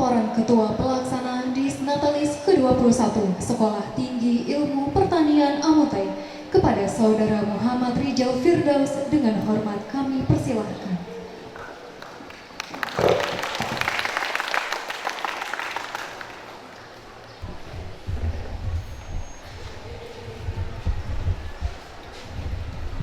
Laporan Ketua Pelaksana Disnatalis ke-21 Sekolah Tinggi Ilmu Pertanian Amutai kepada Saudara Muhammad Rijal Firdaus dengan hormat kami persilahkan.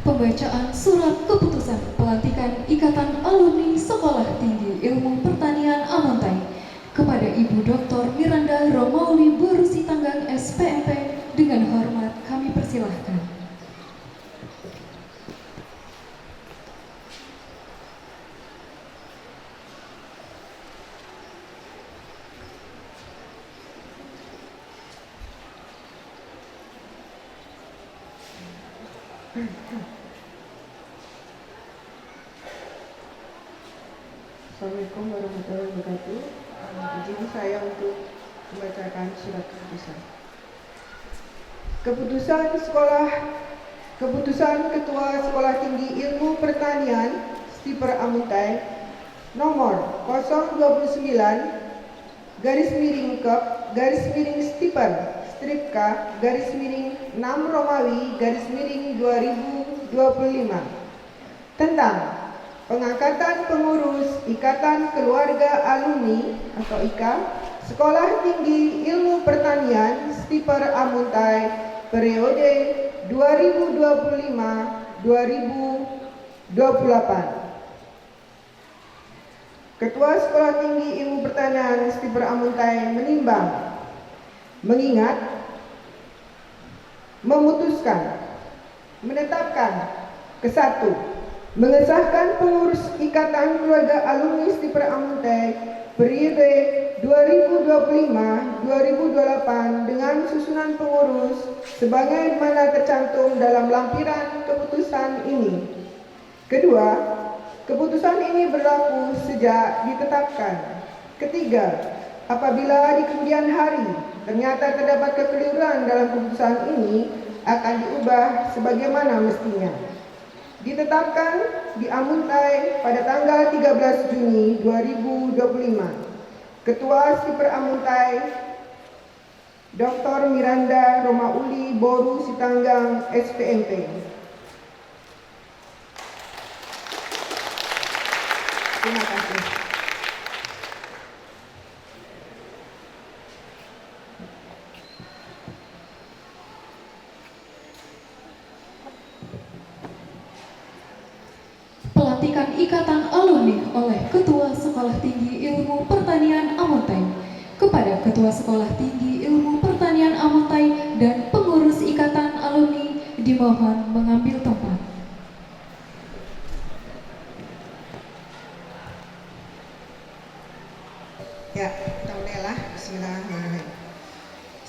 Pembacaan Surat Keputusan Pelantikan Ikatan Alumni Sekolah Tinggi Ilmu Pertanian Amuntai kepada Ibu Dr. Miranda Romauli Borusitanggang SPMP dengan hormat kami persilahkan. Assalamualaikum warahmatullahi wabarakatuh. Izin saya untuk membacakan surat keputusan. Keputusan Ketua Sekolah Tinggi Ilmu Pertanian Stiper Amuntai nomor 029 garis miring Kep garis miring Stiper strip K garis miring 6 Romawi garis miring 2025 tentang pengangkatan pengurus Ikatan Keluarga Alumni atau IKA Sekolah Tinggi Ilmu Pertanian Stiper Amuntai periode 2025-2028. Ketua Sekolah Tinggi Ilmu Pertanian Stiper Amuntai menimbang, mengingat, memutuskan, menetapkan ke-1 mengesahkan pengurus Ikatan Keluarga Alumni Stiper Amuntai periode 2025-2028 dengan susunan pengurus sebagaimana tercantum dalam lampiran keputusan ini. Kedua, keputusan ini berlaku sejak ditetapkan. Ketiga, apabila di kemudian hari ternyata terdapat kekeliruan dalam keputusan ini akan diubah sebagaimana mestinya. Ditetapkan di Amuntai pada tanggal 13 Juni 2025. Ketua Stiper Amuntai Dr. Miranda Romauli Boru Sitanggang, SPMP. Terima kasih. Pelantikan Ikatan Alumni oleh Ketua Sekolah Tinggi Ilmu Pertanian Amuntai. Kepada Ketua Sekolah Tinggi Ilmu Pertanian Amuntai dan pengurus Ikatan Alumni dimohon mengambil tempat. Ya, kita mulailah. Bismillahirrahmanirrahim.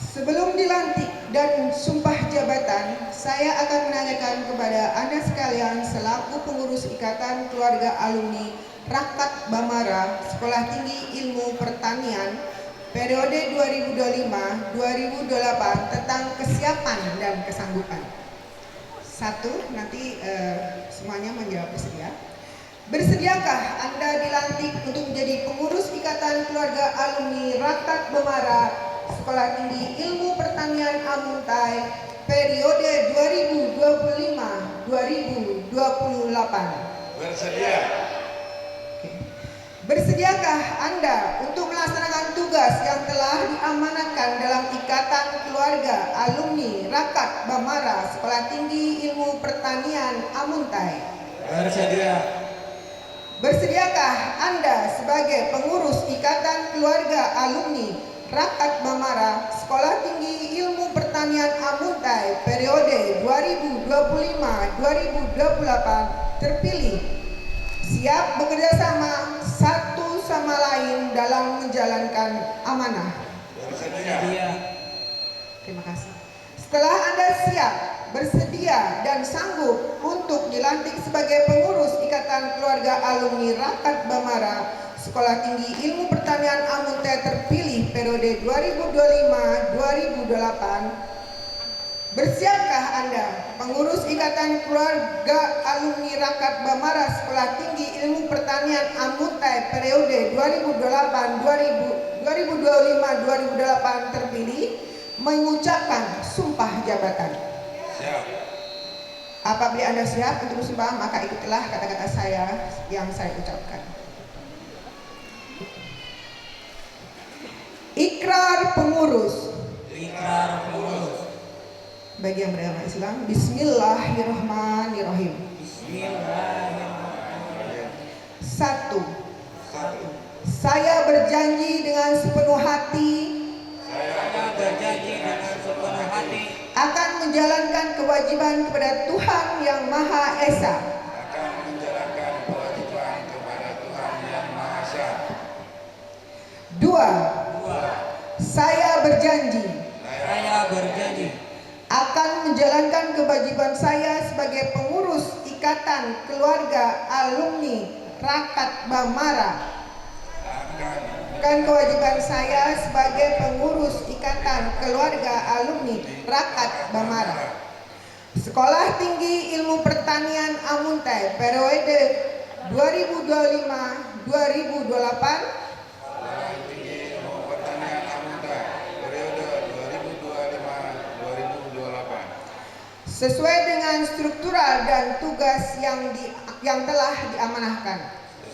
Sebelum dilantik dan sumpah jabatan, saya akan menanyakan kepada Anda sekalian selaku pengurus Ikatan Keluarga Alumni Rakat Bamara Sekolah Tinggi Ilmu Pertanian periode 2025-2028 tentang kesiapan dan kesanggupan. Satu, nanti semuanya menjawab bersedia. Bersediakah Anda dilantik untuk menjadi pengurus Ikatan Keluarga Alumni Rakat Bamara Sekolah Tinggi Ilmu Pertanian Amuntai periode 2025-2028? Bersedia. Bersediakah Anda untuk melaksanakan tugas yang telah diamanatkan dalam Ikatan Keluarga Alumni Rakat Bamara Sekolah Tinggi Ilmu Pertanian Amuntai? Bersedia. Bersediakah Anda sebagai pengurus Ikatan Keluarga Alumni Rakat Bamara Sekolah Tinggi Ilmu Pertanian Amuntai periode 2025-2028 terpilih, siap bekerja sama satu sama lain dalam menjalankan amanah? Bersedia. Terima kasih. Setelah Anda siap, bersedia dan sanggup untuk dilantik sebagai pengurus Ikatan Keluarga Alumni Rakat Bamara Sekolah Tinggi Ilmu Pertanian Amuntai terpilih periode 2025-2028, bersiapkah Anda, pengurus Ikatan Keluarga Alumni Rakat Bamara Sekolah Tinggi Ilmu Pertanian Amuntai periode 2025-2028 terpilih, mengucapkan sumpah jabatan? Siap. Apabila Anda siap untuk bersumpah, maka ikutilah kata-kata saya yang saya ucapkan. Ikrar pengurus. Ikrar pengurus. Bagi yang beragama Islam, Bismillahirrahmanirrahim. Bismillahirrahmanirrahim. 1. 1. Saya berjanji dengan sepenuh hati Saya berjanji dengan sepenuh hati akan menjalankan kewajiban kepada Tuhan Yang Maha Esa. akan menjalankan kewajiban kepada Tuhan Yang Maha Esa. 2. 2. Saya berjanji Saya berjanji akan menjalankan kewajiban saya sebagai pengurus Ikatan Keluarga Alumni Rakat Bamara. Akan kewajiban saya sebagai pengurus Ikatan Keluarga Alumni Rakat Bamara Sekolah Tinggi Ilmu Pertanian Amuntai periode 2025-2028 Pertanian Amuntai periode 2025-2028 sesuai dengan struktural dan tugas yang telah diamanahkan.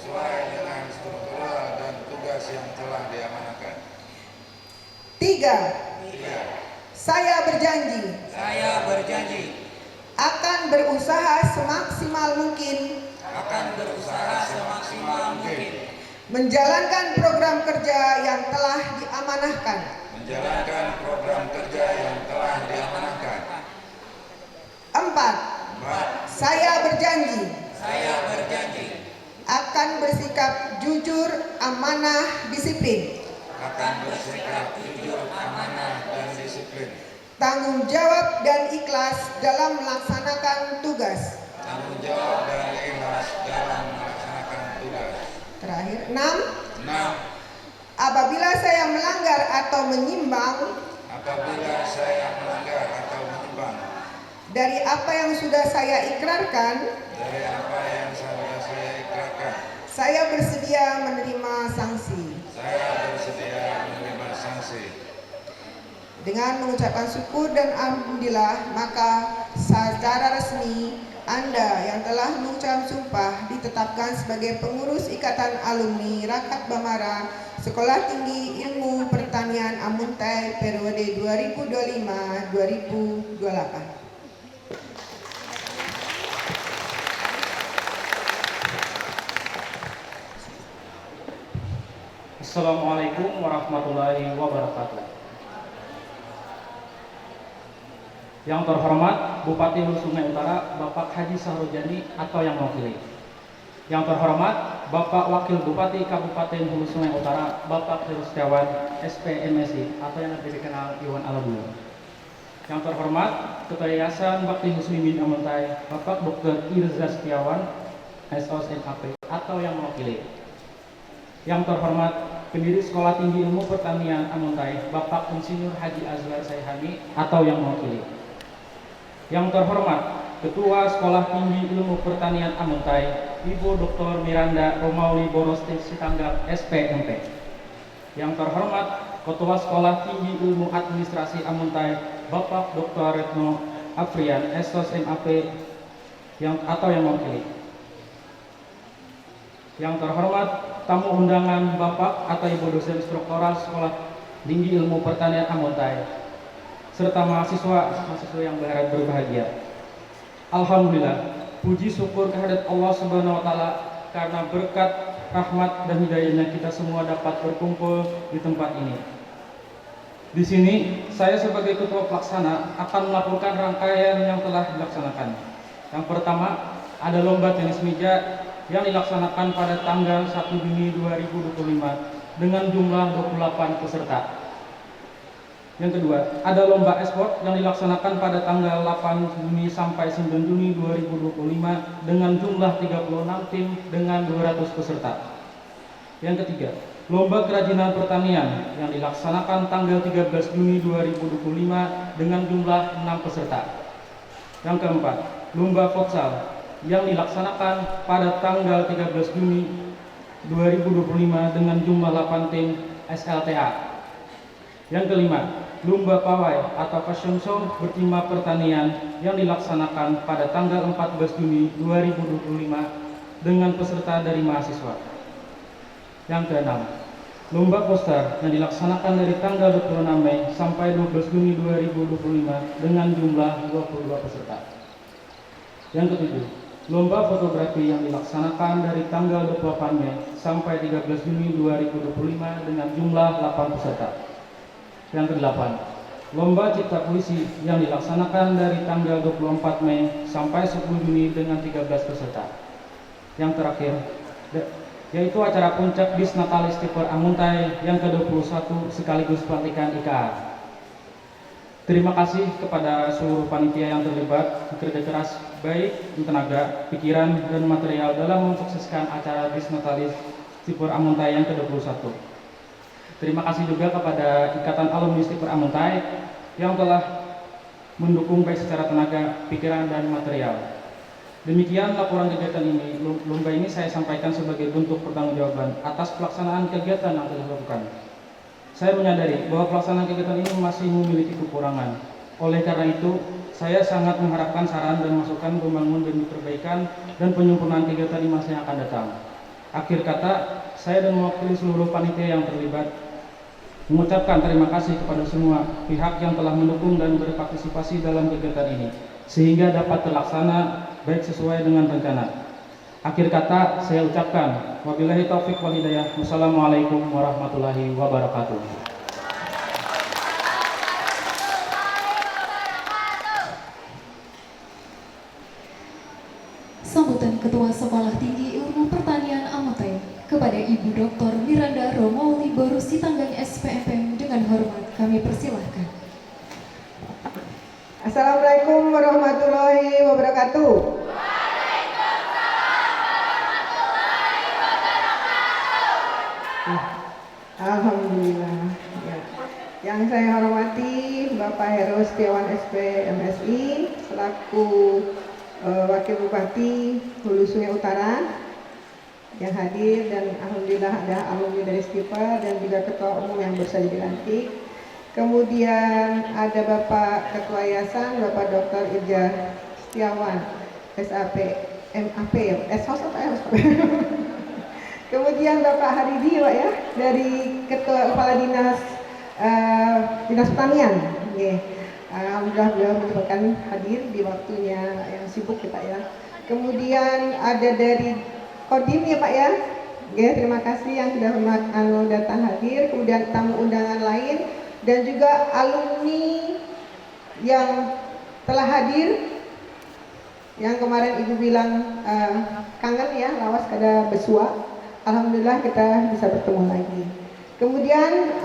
sesuai dengan struktural dan tugas yang telah diamanahkan. 3. 3. Saya berjanji Saya berjanji akan berusaha semaksimal mungkin menjalankan program kerja yang telah diamanahkan. menjalankan program kerja yang telah diamanahkan. 4. 4. Saya berjanji Saya akan bersikap jujur, amanah, disiplin, akan bersikap jujur, amanah, dan disiplin, tanggung jawab dan ikhlas dalam melaksanakan tugas. tanggung jawab dan ikhlas dalam melaksanakan tugas. Terakhir, 6. 6. Apabila saya melanggar atau menyimpang Apabila saya melanggar atau menyimpang dari apa yang sudah saya ikrarkan, dari apa yang sudah saya ikrarkan, saya bersedia menerima sanksi. saya bersedia menerima sanksi. Dengan mengucapkan syukur dan alhamdulillah, maka secara resmi Anda yang telah mengucap sumpah ditetapkan sebagai pengurus Ikatan Alumni Rakat Bamara Sekolah Tinggi Ilmu Pertanian Amuntai periode 2025-2028. Assalamualaikum warahmatullahi wabarakatuh. Yang terhormat Bupati Hulu Sungai Utara Bapak Haji Sahrojani atau yang mewakili. Yang terhormat Bapak Wakil Bupati Kabupaten Hulu Sungai Utara Bapak Heru Setiawan SPMSI atau yang lebih dikenal Iwan Alabula. Yang terhormat Ketua Yayasan Bakti Muslimin Amuntai Bapak Dr. Irza Setiawan SOSMAP atau yang mewakili. Yang terhormat pendiri Sekolah Tinggi Ilmu Pertanian Amuntai Bapak Insinyur Haji Azwar Saihani atau yang mewakili. Yang terhormat Ketua Sekolah Tinggi Ilmu Pertanian Amuntai Ibu Dr. Miranda Romauli Borosti Sitanggap SPMP. Yang terhormat Ketua Sekolah Tinggi Ilmu Administrasi Amuntai Bapak Dr. Retno Afrian SOSMAP atau yang mewakili. Yang terhormat tamu undangan Bapak atau Ibu dosen struktural Sekolah Tinggi Ilmu Pertanian Amuntai serta mahasiswa yang berbahagia. Alhamdulillah, puji syukur kehadirat Allah Subhanahu wa taala karena berkat rahmat dan hidayahnya kita semua dapat berkumpul di tempat ini. Di sini saya sebagai ketua pelaksana akan melakukan rangkaian yang telah dilaksanakan. Yang pertama, ada lomba tenis meja yang dilaksanakan pada tanggal 1 Juni 2025 dengan jumlah 28 peserta. Yang kedua, ada lomba e-sport yang dilaksanakan pada tanggal 8 Juni sampai 9 Juni 2025 dengan jumlah 36 tim dengan 200 peserta. Yang ketiga, lomba kerajinan pertanian yang dilaksanakan tanggal 13 Juni 2025 dengan jumlah 6 peserta. Yang keempat, lomba futsal yang dilaksanakan pada tanggal 13 Juni 2025 dengan jumlah 8 tim SLTA. Yang kelima, lomba pawai atau fashion show bertema pertanian yang dilaksanakan pada tanggal 14 Juni 2025 dengan peserta dari mahasiswa. Yang keenam, lomba poster yang dilaksanakan dari tanggal 26 Mei sampai 12 Juni 2025 dengan jumlah 22 peserta. Yang ketujuh, lomba fotografi yang dilaksanakan dari tanggal 28 Mei sampai 13 Juni 2025 dengan jumlah 8 peserta. Yang kedelapan, lomba cipta puisi yang dilaksanakan dari tanggal 24 Mei sampai 10 Juni dengan 13 peserta. Yang terakhir, yaitu acara puncak Bis Natalis Tipor Amuntai yang ke-21 sekaligus pelantikan IKA. Terima kasih kepada seluruh panitia yang terlibat bekerja keras baik tenaga, pikiran, dan material dalam mensukseskan acara Bis Natalis Tipor Amuntai yang ke-21. Terima kasih juga kepada Ikatan Alumni Tipor Amuntai yang telah mendukung baik secara tenaga, pikiran, dan material. Demikian laporan kegiatan ini. Lomba ini saya sampaikan sebagai bentuk pertanggungjawaban atas pelaksanaan kegiatan yang telah dilakukan. Saya menyadari bahwa pelaksanaan kegiatan ini masih memiliki kekurangan. Oleh karena itu, saya sangat mengharapkan saran dan masukan pembangun demi perbaikan dan penyempurnaan kegiatan di masa yang akan datang. Akhir kata, saya dan mewakili seluruh panitia yang terlibat mengucapkan terima kasih kepada semua pihak yang telah mendukung dan berpartisipasi dalam kegiatan ini sehingga dapat terlaksana baik sesuai dengan rencana. Akhir kata saya ucapkan wabillahi taufik wal hidayah. Wassalamualaikum warahmatullahi wabarakatuh. Sambutan Ketua Sekolah Tinggi Ilmu Pertanian Amuntai kepada Ibu Dr. Miranda Romauli Borosti Tanggang SPMP dengan hormat kami persilahkan. Assalamualaikum warahmatullahi wabarakatuh. Alhamdulillah. Ya. Yang saya hormati Bapak Heru Setiawan SP MSI selaku Wakil Bupati Hulu Sungai Utara yang hadir, dan alhamdulillah ada alumni dari STIPA dan juga ketua umum yang baru saja dilantik. Kemudian ada Bapak Ketua Yayasan, Bapak Dr. Irja Setiawan, SAP, MAP ya, SOS atau SOS? Kemudian Bapak Haridi Pak ya, dari Ketua Kepala Dinas Dinas Pertanian. Alhamdulillah beliau menyempatkan hadir di waktunya yang sibuk ya Pak ya. Kemudian ada dari Kodim ya Pak ya. Terima kasih yang sudah datang hadir. Kemudian tamu undangan lain dan juga alumni yang telah hadir. Yang kemarin Ibu bilang kangen ya, lawas kada besua. Alhamdulillah kita bisa bertemu lagi. Kemudian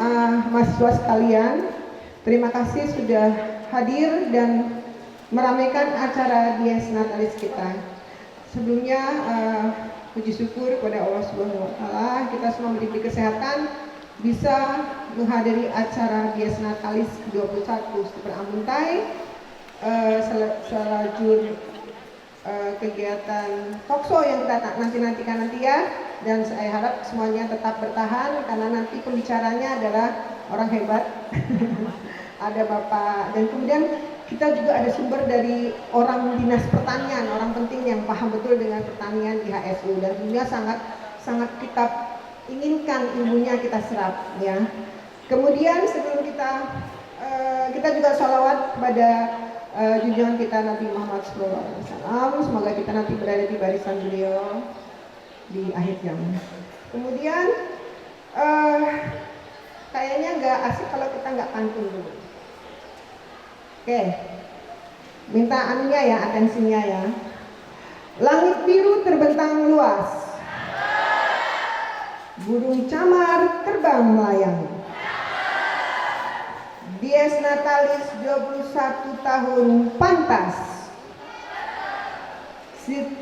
mahasiswa sekalian, terima kasih sudah hadir dan meramaikan acara Dies Natalis kita. Sebelumnya puji syukur kepada Allah Subhanahu wa taala, kita semua diberi kesehatan bisa menghadiri acara Dies Natalis ke-21 STIPA Amuntai, selajur kegiatan talkshow yang kita nantikan ya, dan saya harap semuanya tetap bertahan karena nanti pembicaranya adalah orang hebat. Ada Bapak, dan kemudian kita juga ada sumber dari orang dinas pertanian, orang penting yang paham betul dengan pertanian di HSU, dan tentunya sangat kita inginkan ilmunya kita serap ya. Kemudian sebelum kita juga sholawat kepada junjungan kita Nabi Muhammad SAW, semoga kita nanti berada di barisan beliau di akhir zaman. Kemudian kayaknya nggak asik kalau kita nggak pantun dulu. Oke, minta anunya ya, atensinya ya. Langit biru terbentang luas, burung camar terbang melayang. Dies Natalis 21 tahun pantas,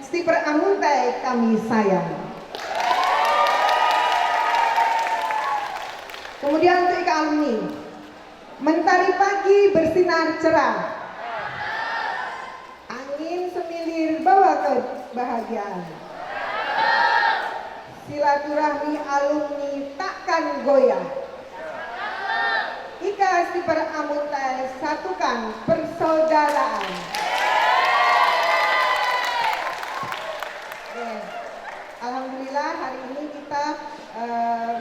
STIPA Amuntai kami sayang. Kemudian untuk Ika alumni, mentari pagi bersinar cerah, angin semilir bawa kebahagiaan. Silaturahmi alumni takkan goyah. Ika STIPA Amuntai satukan persaudaraan. Alhamdulillah hari ini kita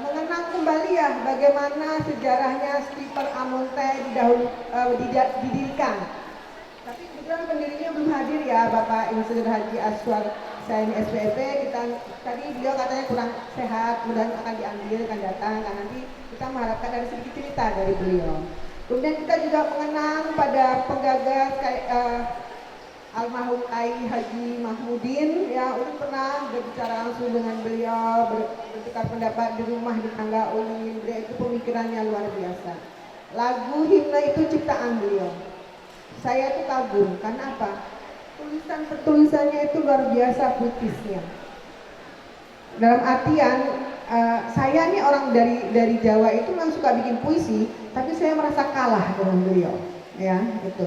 mengenang kembali ya bagaimana sejarahnya STIPA Amuntai didirikan. Tapi kebetulan pendirinya belum hadir ya, Bapak Insinyur Haji Aswar Saini SPP. Tadi beliau katanya kurang sehat, kemudian akan diambil, akan datang, kan nanti kita mengharapkan dari sedikit cerita dari beliau. Kemudian kita juga mengenang pada penggagas almarhum Ai Haji Mahmudin ya, udah pernah berbicara langsung dengan beliau, bertukar pendapat di rumah, di tangga ulin. Beliau itu pemikirannya luar biasa. Lagu himne itu ciptaan beliau. Saya itu kagum karena apa? Tulisannya itu luar biasa puitisnya. Dalam artian saya nih orang dari Jawa itu memang suka bikin puisi, tapi saya merasa kalah dengan beliau ya itu.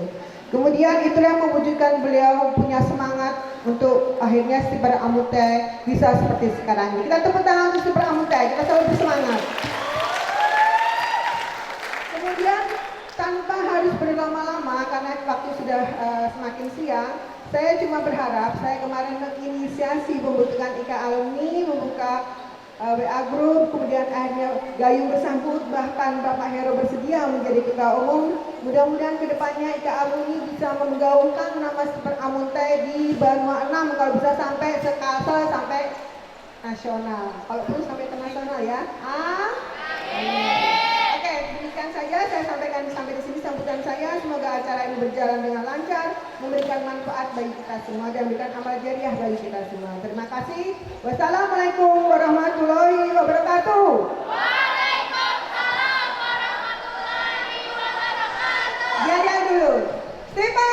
Kemudian itulah yang mewujudkan beliau punya semangat untuk akhirnya STIPA Amuntai bisa seperti sekarang ini. Kita tepuk tangan untuk STIPA Amuntai, kita selalu bersemangat. Kemudian tanpa harus berlama-lama karena waktu sudah semakin siang, saya cuma berharap, saya kemarin menginisiasi pembentukan Ika alumni, membuka WA group, kemudian akhirnya Gayung bersambut, bahkan Bapak Hero bersedia menjadi ketua umum. Mudah-mudahan kedepannya Ika alumni bisa menggaungkan nama STIPA Amuntai di Banua 6, kalau bisa sampai sekalsel sampai nasional, kalau perlu sampai internasional ya. Oke, demikian saja saya sampaikan sampai di sini sambutan saya. Semoga acara ini berjalan dengan lancar, memberikan manfaat bagi kita semua dan memberikan amal jariah bagi kita semua. Terima kasih. Wassalamualaikum warahmatullahi wabarakatuh. Waalaikumsalam warahmatullahi wabarakatuh. Jaga dulu. STIPA.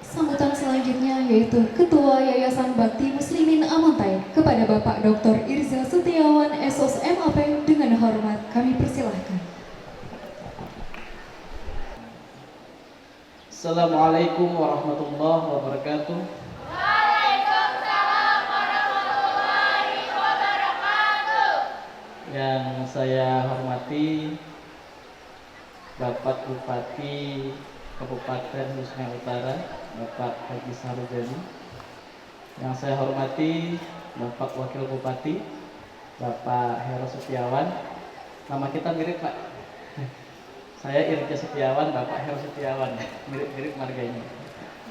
Sambutan selanjutnya yaitu Ketua Yayasan Bakti Muslimin Amuntai Amontai kepada Bapak Dr. Irza Setiawan SOS MAP dengan hormat kami persilahkan. Assalamualaikum warahmatullahi wabarakatuh. Waalaikumsalam warahmatullahi wabarakatuh. Yang saya hormati Bapak Bupati Kabupaten Husna Utara, Bapak Haji Sarujani. Yang saya hormati Bapak Wakil Bupati, Bapak Heru Setiawan. Nama kita mirip, Pak. Saya Irja Setiawan, Bapak Heru Setiawan. Mirip-mirip marganya.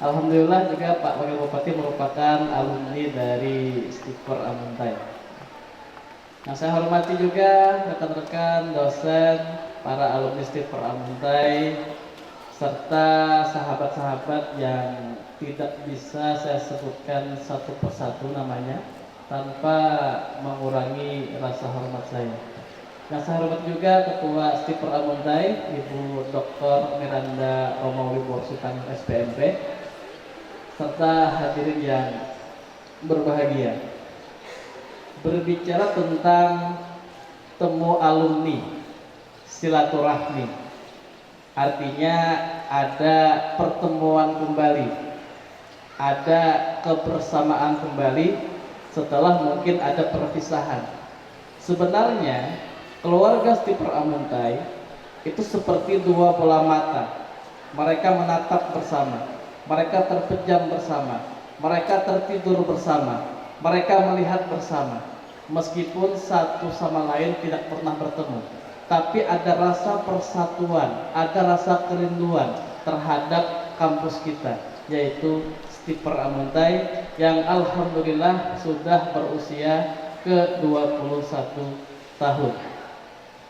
Alhamdulillah juga Pak Wakil Bupati merupakan alumni dari Stiper Amontai. Yang saya hormati juga rekan-rekan dosen, para alumni Stiper Amontai, serta sahabat-sahabat yang tidak bisa saya sebutkan satu persatu namanya tanpa mengurangi rasa hormat saya. Yang saya hormati juga Ketua Stiper Amontai, Ibu Dr. Miranda Romawi Borsutan SPMP, serta hadirin yang berbahagia. Berbicara tentang temu alumni, silaturahmi, artinya ada pertemuan kembali, ada kebersamaan kembali setelah mungkin ada perpisahan. Sebenarnya keluarga Stiper Amontai itu seperti dua bola mata. Mereka menatap bersama, mereka terpejam bersama, mereka tertidur bersama, mereka melihat bersama. Meskipun satu sama lain tidak pernah bertemu, tapi ada rasa persatuan, ada rasa kerinduan terhadap kampus kita, yaitu Stiper Amontai yang alhamdulillah sudah berusia ke-21 tahun.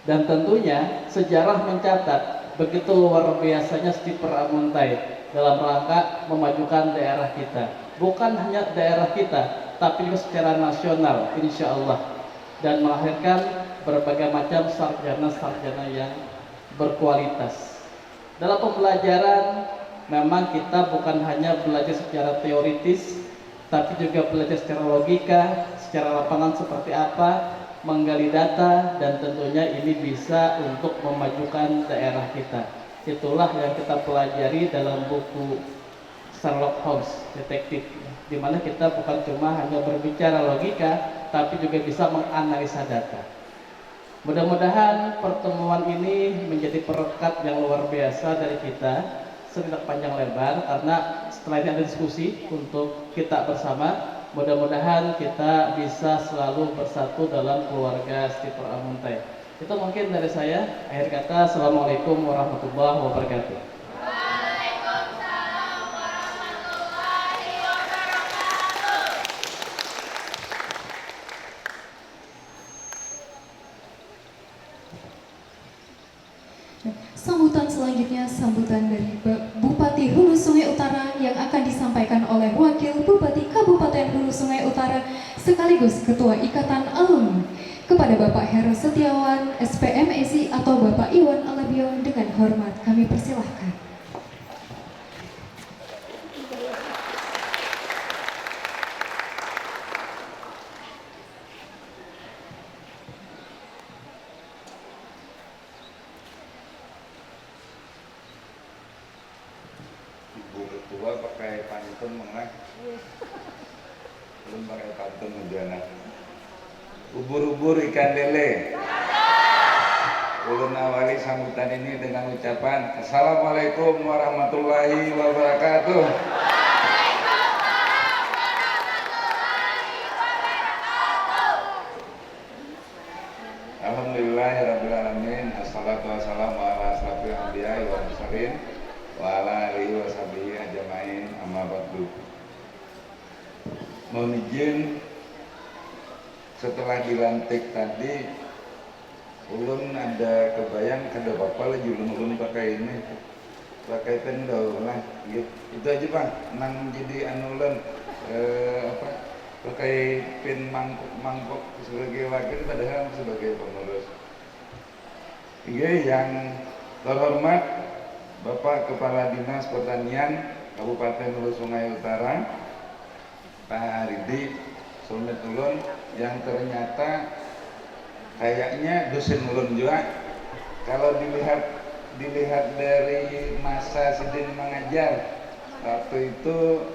Dan tentunya sejarah mencatat begitu luar biasanya Stiper Amontai dalam rangka memajukan daerah kita. Bukan hanya daerah kita, tapi juga secara nasional insya Allah. Dan melahirkan berbagai macam sarjana-sarjana yang berkualitas. Dalam pembelajaran memang kita bukan hanya belajar secara teoritis, tapi juga belajar secara logika, secara lapangan seperti apa, menggali data, dan tentunya ini bisa untuk memajukan daerah kita. Itulah yang kita pelajari dalam buku Sherlock Holmes detektif, di mana kita bukan cuma hanya berbicara logika, tapi juga bisa menganalisa data. Mudah-mudahan pertemuan ini menjadi perekat yang luar biasa dari kita, tidak panjang lebar, karena setelah ini ada diskusi untuk kita bersama. Mudah-mudahan kita bisa selalu bersatu dalam keluarga Stiper Amontai. Itu mungkin dari saya. Akhir kata, Assalamualaikum warahmatullahi wabarakatuh. Waalaikumsalam warahmatullahi wabarakatuh. Sambutan selanjutnya sambutan dari Bupati Hulu Sungai Utara yang akan disampaikan oleh Wakil Bupati Kabupaten Hulu Sungai Utara sekaligus Ketua Ikatan Alumni kepada Bapak Heru Setiawan SPMSI atau Bapak Iwan Alabion dengan hormat kami persilahkan. Ibu ketua pakai pantun mengalah, belum pakai pantun menjana. Ubur-ubur ikan lele. Ulun awali sambutan ini dengan ucapan Assalamualaikum warahmatullahi wabarakatuh. Alhamdulillahirrabbilalamin. Assalatu wassalamu ala asrafil anbiya'i wal mursalin wa ala alihi wa sahbihi ajmain, amma ba'du. Mohon izin, setelah dilantik tadi ulun ada kebayang kada apa-apa lagi ulun pakai ini, pakai tendau lah gitu. Itu aja Bang, nang jadi ulun pakai pin mangkok sebagai wakil padahal sebagai pengurus. Iya, yang terhormat Bapak Kepala Dinas Pertanian Kabupaten Hulu Sungai Utara, Pak Aridi, soulmate ulun yang ternyata kayaknya dosen ulun juga. Kalau dilihat dari masa Sidin mengajar waktu itu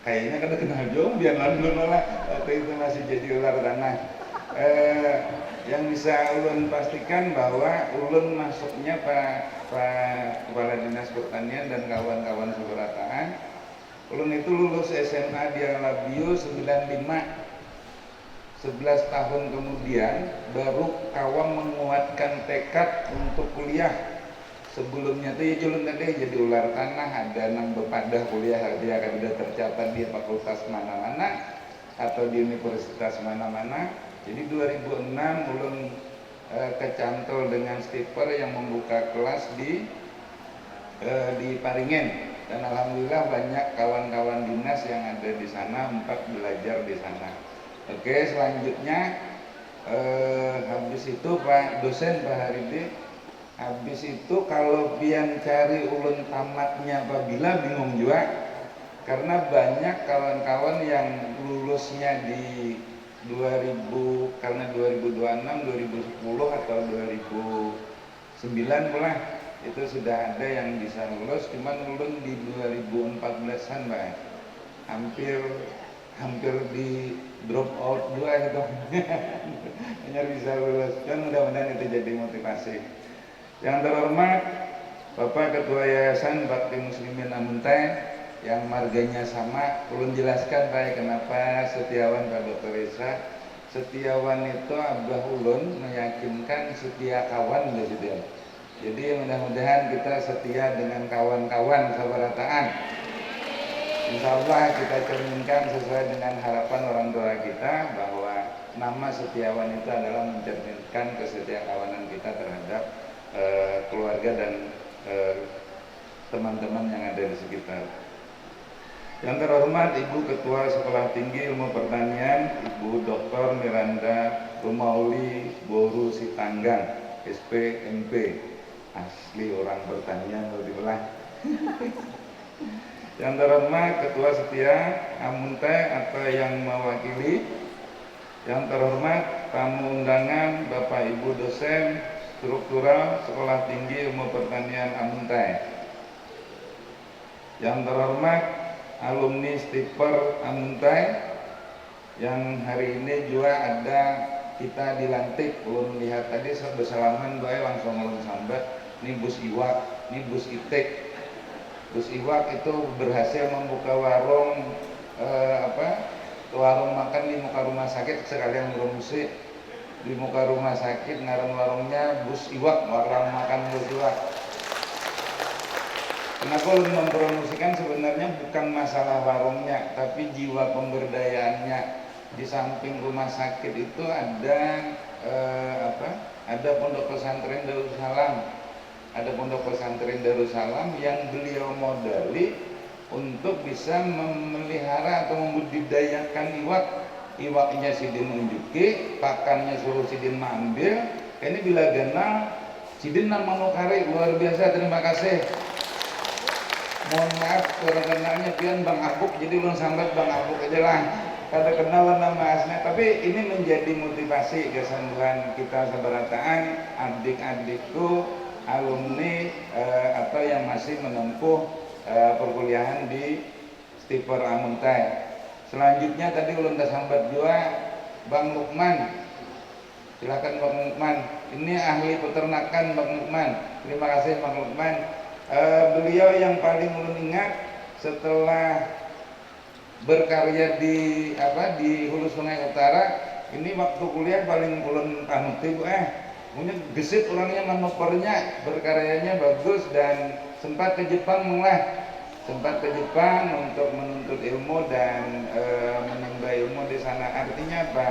kayaknya kada kenal juga biar ulun lah waktu itu masih jadi ular tanah. Yang bisa ulun pastikan bahwa ulun masuknya Pak Kepala Dinas Pertanian dan kawan-kawan seberataan, ulun itu lulus SMA di Alabio 95. 11 tahun kemudian baru kawan menguatkan tekad untuk kuliah. Sebelumnya tuh ya julun tadi jadi ular tanah, ada nang bepadah kuliah dia akan sudah tercatat di fakultas mana-mana atau di universitas mana-mana. Jadi 2006 ulun kecantol dengan stiper yang membuka kelas di Paringen, dan alhamdulillah banyak kawan-kawan dinas yang ada di sana, 4 belajar di sana. Oke, selanjutnya habis itu Pak dosen Pak Haridi, habis itu kalau pian cari ulun tamatnya apabila bingung juga, karena banyak kawan-kawan yang lulusnya di 2000, karena 2026, 2010 atau 2009 pula itu sudah ada yang bisa lulus, cuman ulun di 2014an Pak, hampir di drop out juga gitu. Hanya bisa lulus, dan mudah-mudahan itu jadi motivasi. Yang terhormat Bapak Ketua Yayasan Bakti Muslimin Amuntai yang marganya sama, ulun jelaskan Pak kenapa Setiawan Pak Dr. Isa. Setiawan itu abah ulun meyakinkan setia kawan gitu. Jadi mudah-mudahan kita setia dengan kawan-kawan sabarataan. Insya Allah kita cerminkan sesuai dengan harapan orang tua kita bahwa nama Setiawan itu adalah mencerminkan kesetiakawanan kita terhadap keluarga dan teman-teman yang ada di sekitar. Yang terhormat Ibu Ketua Sekolah Tinggi Ilmu Pertanian, Ibu Dr. Miranda Romauli Borusitanggang, SPMP, asli orang pertanian kalau dibelah. Yang terhormat Ketua Setia Amuntai atau yang mewakili. Yang terhormat tamu undangan Bapak Ibu dosen struktural Sekolah Tinggi Ilmu Pertanian Amuntai. Yang terhormat alumni Stiper Amuntai yang hari ini juga ada kita dilantik. Belum lihat tadi bersalaman bae langsung sambat. Ini Bus Iwak, ini Bus Itek. Bus Iwak itu berhasil membuka warung warung makan di muka rumah sakit, sekalian promosi di muka rumah sakit, ngaran warungnya Bus Iwak, warung makan Bus Iwak. Kenapa ulun mempromosikan, sebenarnya bukan masalah warungnya, tapi jiwa pemberdayaannya. Di samping rumah sakit itu ada ada pondok pesantren Darussalam. Ada pondok pesantren Darussalam yang beliau modali untuk bisa memelihara atau membudidayakan iwak. Iwaknya Sidin unjuki, pakannya suruh Sidin mengambil. Ini bila kenal Sidin nama Nukari, luar biasa, terima kasih. Mohon maaf kurang kenalnya pian Bang Abuk, jadi ulun sambat Bang Abuk aja lah. Kada kenal nama aslinya, tapi ini menjadi motivasi kesembuhan kita seberataan, adik-adikku, alumni atau yang masih menempuh perkuliahan di Stiper Amuntai. Selanjutnya tadi ulun sambat juga Bang Lukman. Silakan Bang Lukman. Ini ahli peternakan Bang Lukman. Terima kasih Bang Lukman. Beliau yang paling ulun ingat setelah berkarya di Hulu Sungai Utara, ini waktu kuliah paling ulun panuti punya gesit orangnya, manuvernya, berkaryanya bagus, dan sempat ke Jepang untuk menuntut ilmu dan menimba ilmu di sana. Artinya apa?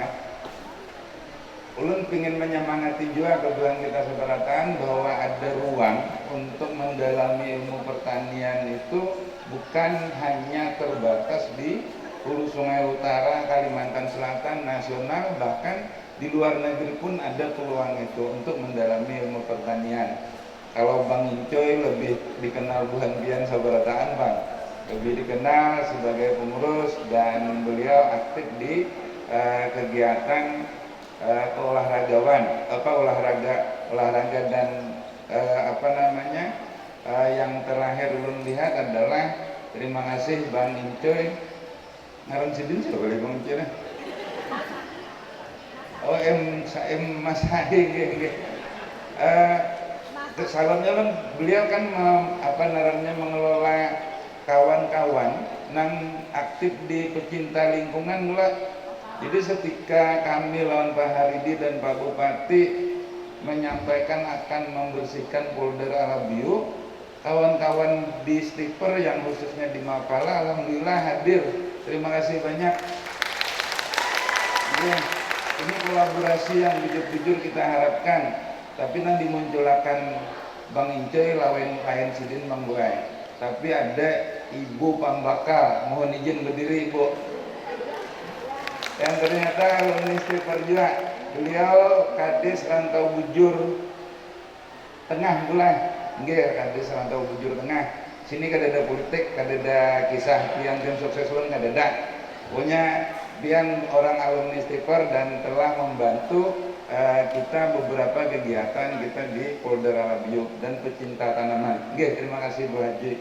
Ulun ingin menyemangati juga kebetulan kita seberataan bahwa ada ruang untuk mendalami ilmu pertanian itu bukan hanya terbatas di Hulu Sungai Utara, Kalimantan Selatan, nasional, bahkan di luar negeri pun ada peluang itu untuk mendalami ilmu pertanian. Kalau Bang Incoy lebih dikenal bukan pian sabarataan Bang, lebih dikenal sebagai pengurus dan beliau aktif di kegiatan olahraga dan yang terakhir ulun lihat adalah terima kasih Bang Incoy ngaran sidin siapa kali Bang Incoy. Oh Mas Hadi nggih. Salamnya kan beliau kan mengelola kawan-kawan nang aktif di pecinta lingkungan mula. Jadi ketika kami lawan Pak Haridi dan Pak Bupati menyampaikan akan membersihkan polder Arabiu, kawan-kawan di Stiper yang khususnya di Mapala alhamdulillah hadir. Terima kasih banyak. Ya, ini kolaborasi yang jujur-jujur kita harapkan. Tapi nanti dimunculkan Bang Incoy lawan sidin Bang Buai. Tapi ada Ibu Pambakal, mohon izin berdiri Ibu. Yang ternyata alumni Stiper juga. Beliau Kades Rantau Bujur Tengah bulan. Nggih, Kades Rantau Bujur Tengah. Sini kadada politik, kadada kisah yang tim sukses ulun kadada. Pokoknya pian orang alumni Stiper dan telah membantu kita beberapa kegiatan kita di Polder Arabiu dan pecinta tanaman. Nggih, terima kasih Bu Haji.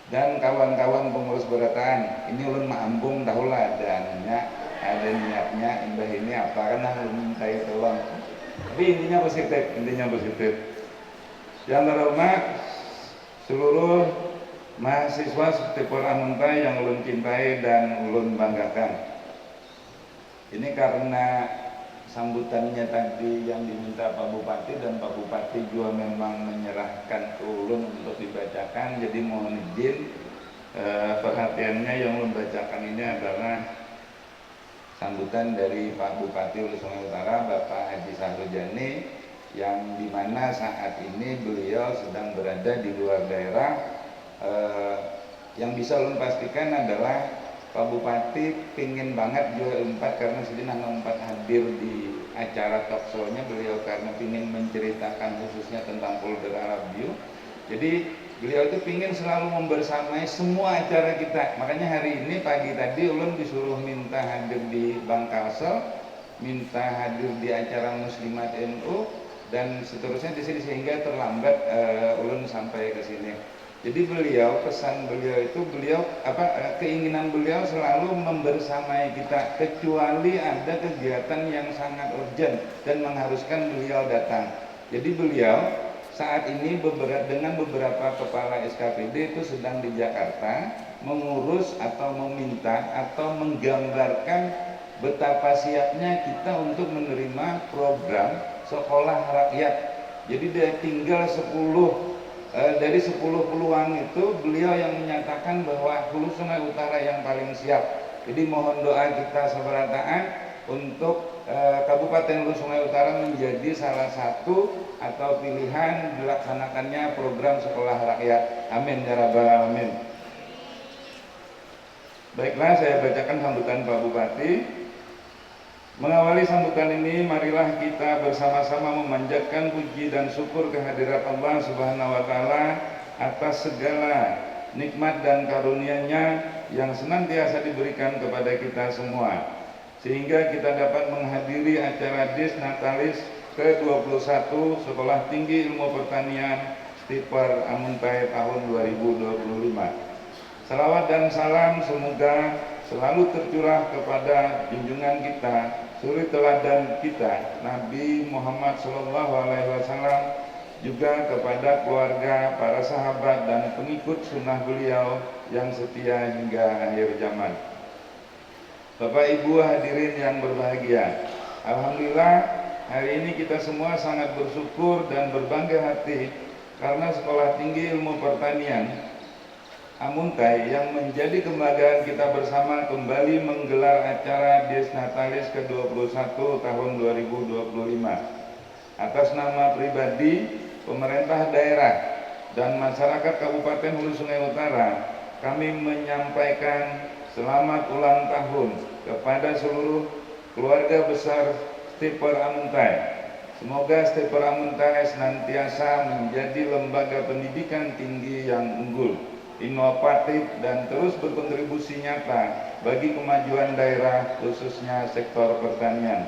Dan kawan-kawan pengurus berataan, ini ulun maambung tahulah ada niatnya indah ini apa karena ulun minta tolong. Tapi intinya positif. Yang terhormat seluruh mahasiswa Stiper Amuntai yang ulun cintai dan ulun banggakan. Ini karena sambutannya tadi yang diminta Pak Bupati dan Pak Bupati juga memang menyerahkan ke ulun untuk dibacakan, jadi mohon izin perhatiannya yang ulun bacakan ini adalah sambutan dari Pak Bupati Hulu Sungai Utara Bapak Haji Sahrujani yang dimana saat ini beliau sedang berada di luar daerah. Yang bisa ulun pastikan adalah Pak Bupati pingin banget juga empat karena sedih empat hadir di acara talkshow-nya beliau karena pingin menceritakan khususnya tentang Polder Arabiu. Jadi beliau itu pingin selalu membersamai semua acara kita. Makanya hari ini pagi tadi ulun disuruh minta hadir di Bangkalsel, minta hadir di acara Muslimat NU dan seterusnya di sini sehingga terlambat ulun sampai ke sini. Jadi pesan beliau itu keinginan beliau selalu membersamai kita kecuali ada kegiatan yang sangat urgent dan mengharuskan beliau datang. Jadi beliau saat ini dengan beberapa kepala SKPD itu sedang di Jakarta mengurus atau meminta atau menggambarkan betapa siapnya kita untuk menerima program sekolah rakyat. Jadi dia tinggal 10 dari 10 peluang itu beliau yang menyatakan bahwa Hulu Sungai Utara yang paling siap. Jadi mohon doa kita seberataan untuk Kabupaten Hulu Sungai Utara menjadi salah satu atau pilihan dilaksanakannya program sekolah rakyat. Amin ya rabbal alamin. Baiklah, saya bacakan sambutan Pak Bupati. Mengawali sambutan ini, marilah kita bersama-sama memanjatkan puji dan syukur kehadirat Allah Subhanahu wa Ta'ala atas segala nikmat dan karunia-Nya yang senantiasa diberikan kepada kita semua, sehingga kita dapat menghadiri acara Disnatalis ke-21 Sekolah Tinggi Ilmu Pertanian Stiper Amuntai tahun 2025. Salawat dan salam semoga selalu tercurah kepada junjungan kita, suri teladan kita, Nabi Muhammad SAW, juga kepada keluarga, para sahabat dan pengikut sunnah beliau yang setia hingga akhir zaman. Bapak Ibu hadirin yang berbahagia, alhamdulillah hari ini kita semua sangat bersyukur dan berbangga hati karena Sekolah Tinggi Ilmu Pertanian Amuntai yang menjadi kebanggaan kita bersama kembali menggelar acara Disnatalis ke-21 tahun 2025. Atas nama pribadi, pemerintah daerah, dan masyarakat Kabupaten Hulu Sungai Utara, kami menyampaikan selamat ulang tahun kepada seluruh keluarga besar Stiper Amuntai. Semoga Stiper Amuntai senantiasa menjadi lembaga pendidikan tinggi yang unggul, inovatif, dan terus berkontribusi nyata bagi kemajuan daerah khususnya sektor pertanian.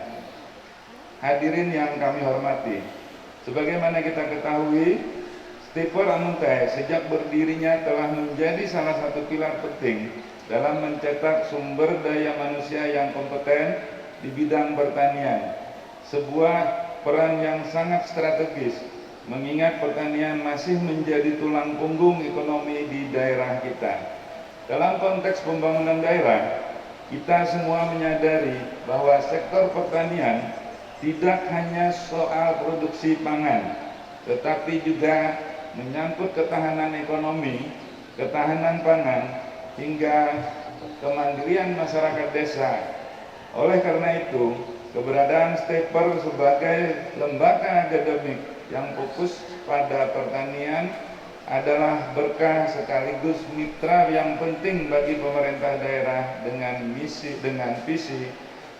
Hadirin yang kami hormati, sebagaimana kita ketahui, Stiper Amuntai sejak berdirinya telah menjadi salah satu pilar penting dalam mencetak sumber daya manusia yang kompeten di bidang pertanian. Sebuah peran yang sangat strategis, mengingat pertanian masih menjadi tulang punggung ekonomi di daerah kita. Dalam konteks pembangunan daerah, kita semua menyadari bahwa sektor pertanian tidak hanya soal produksi pangan, tetapi juga menyangkut ketahanan ekonomi, ketahanan pangan, hingga kemandirian masyarakat desa. Oleh karena itu, keberadaan Stiper sebagai lembaga akademik yang fokus pada pertanian adalah berkah sekaligus mitra yang penting bagi pemerintah daerah dengan visi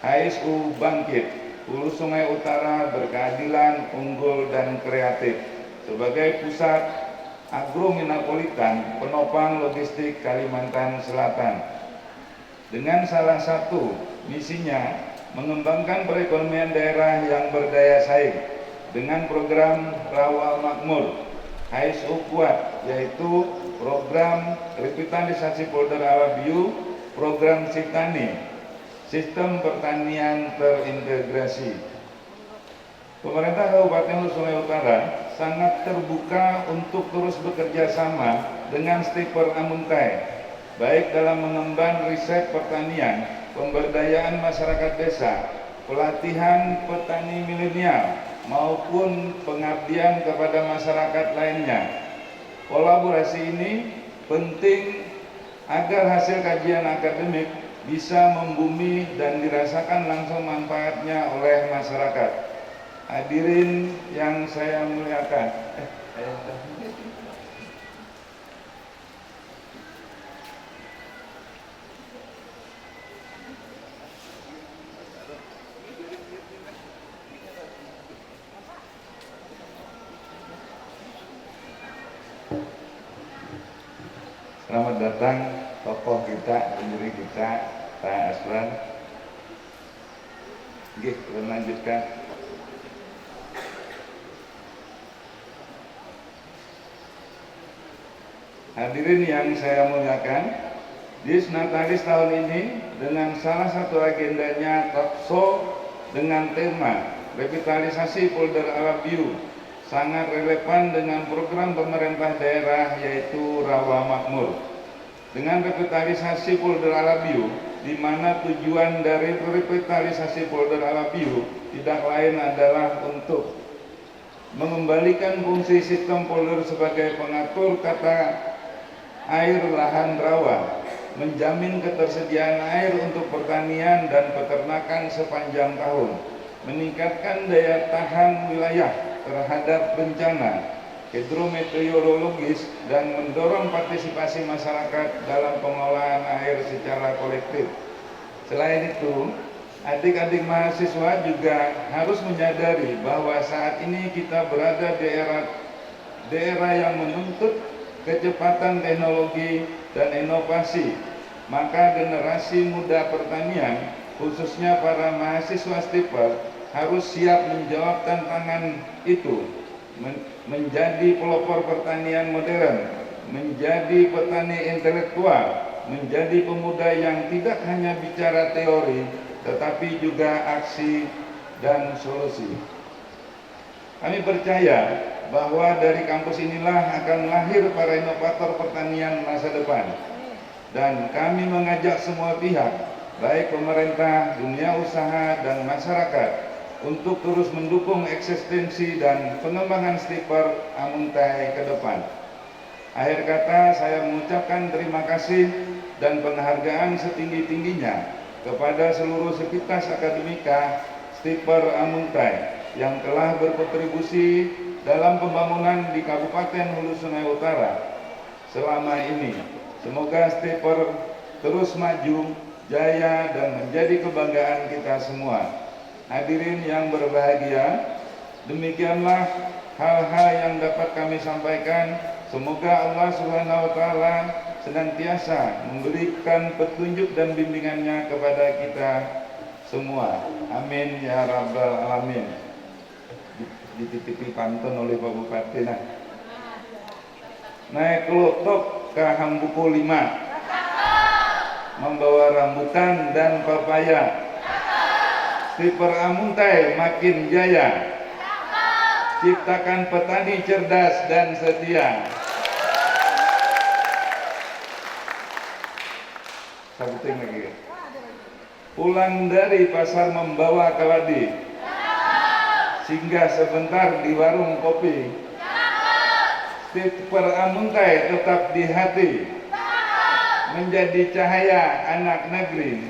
HSU Bangkit, Hulu Sungai Utara berkeadilan, unggul, dan kreatif sebagai pusat agrominapolitan penopang logistik Kalimantan Selatan. Dengan salah satu misinya mengembangkan perekonomian daerah yang berdaya saing dengan program Rawa Makmur, HSU Kuat, yaitu program revitalisasi polder Alabiu, program Citani, sistem pertanian terintegrasi. Pemerintah Kabupaten Hulu Sungai Utara sangat terbuka untuk terus bekerja sama dengan Stiper Amuntai, baik dalam mengemban riset pertanian, pemberdayaan masyarakat desa, pelatihan petani milenial, maupun pengabdian kepada masyarakat lainnya. Kolaborasi ini penting agar hasil kajian akademik bisa membumi dan dirasakan langsung manfaatnya oleh masyarakat. Hadirin yang saya muliakan, selamat datang tokoh kita, pendiri kita, Pak Aslan. Oke, kita lanjutkan. Hadirin yang saya muliakan, Disnatalis tahun ini dengan salah satu agendanya talkshow dengan tema revitalisasi polder Alabiu sangat relevan dengan program pemerintah daerah yaitu Rawa Makmur. Dengan revitalisasi polder Alabiu, di mana tujuan dari revitalisasi polder Alabiu tidak lain adalah untuk mengembalikan fungsi sistem polder sebagai pengatur tata air lahan rawa, menjamin ketersediaan air untuk pertanian dan peternakan sepanjang tahun, meningkatkan daya tahan wilayah terhadap bencana hidrometeorologis, dan mendorong partisipasi masyarakat dalam pengolahan air secara kolektif. Selain itu, adik-adik mahasiswa juga harus menyadari bahwa saat ini kita berada di daerah yang menuntut kecepatan teknologi dan inovasi, maka generasi muda pertanian, khususnya para mahasiswa Stiper, harus siap menjawab tantangan itu, menjadi pelopor pertanian modern, menjadi petani intelektual, menjadi pemuda yang tidak hanya bicara teori, tetapi juga aksi dan solusi. Kami percaya bahwa dari kampus inilah akan lahir para inovator pertanian masa depan. Dan kami mengajak semua pihak, baik pemerintah, dunia usaha, dan masyarakat, untuk terus mendukung eksistensi dan pengembangan Stiper Amuntai ke depan. Akhir kata, saya mengucapkan terima kasih dan penghargaan setinggi-tingginya kepada seluruh sivitas akademika Stiper Amuntai yang telah berkontribusi dalam pembangunan di Kabupaten Hulu Sungai Utara selama ini. Semoga Stiper terus maju, jaya, dan menjadi kebanggaan kita semua. Hadirin yang berbahagia, demikianlah hal-hal yang dapat kami sampaikan. Semoga Allah Subhanahu wa taala senantiasa memberikan petunjuk dan bimbingannya kepada kita semua. Amin ya rabbal alamin. Dititipi pantun oleh Pak Bupati nah. Naik kelotok ke Hambuku 5. Membawa rambutan dan papaya. Stiper Amuntai makin jaya. Ciptakan petani cerdas dan setia. Sabutin lagi. Pulang dari pasar membawa keladi. Singgah sebentar di warung kopi. Stiper Amuntai tetap di hati. Menjadi cahaya anak negeri.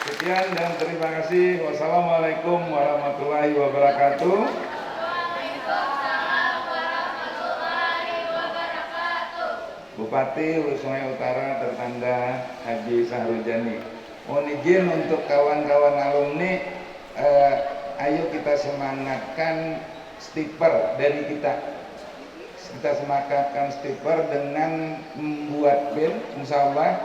Sekian dan terima kasih. Wassalamualaikum warahmatullahi wabarakatuh. Waalaikumsalam warahmatullahi wabarakatuh. Bupati Hulu Sungai Utara tertanda Haji Sahrujani. Mohon izin untuk kawan-kawan alumni, ayo kita semangatkan stiper dari kita. Kita semangatkan stiper dengan membuat pin, insya Allah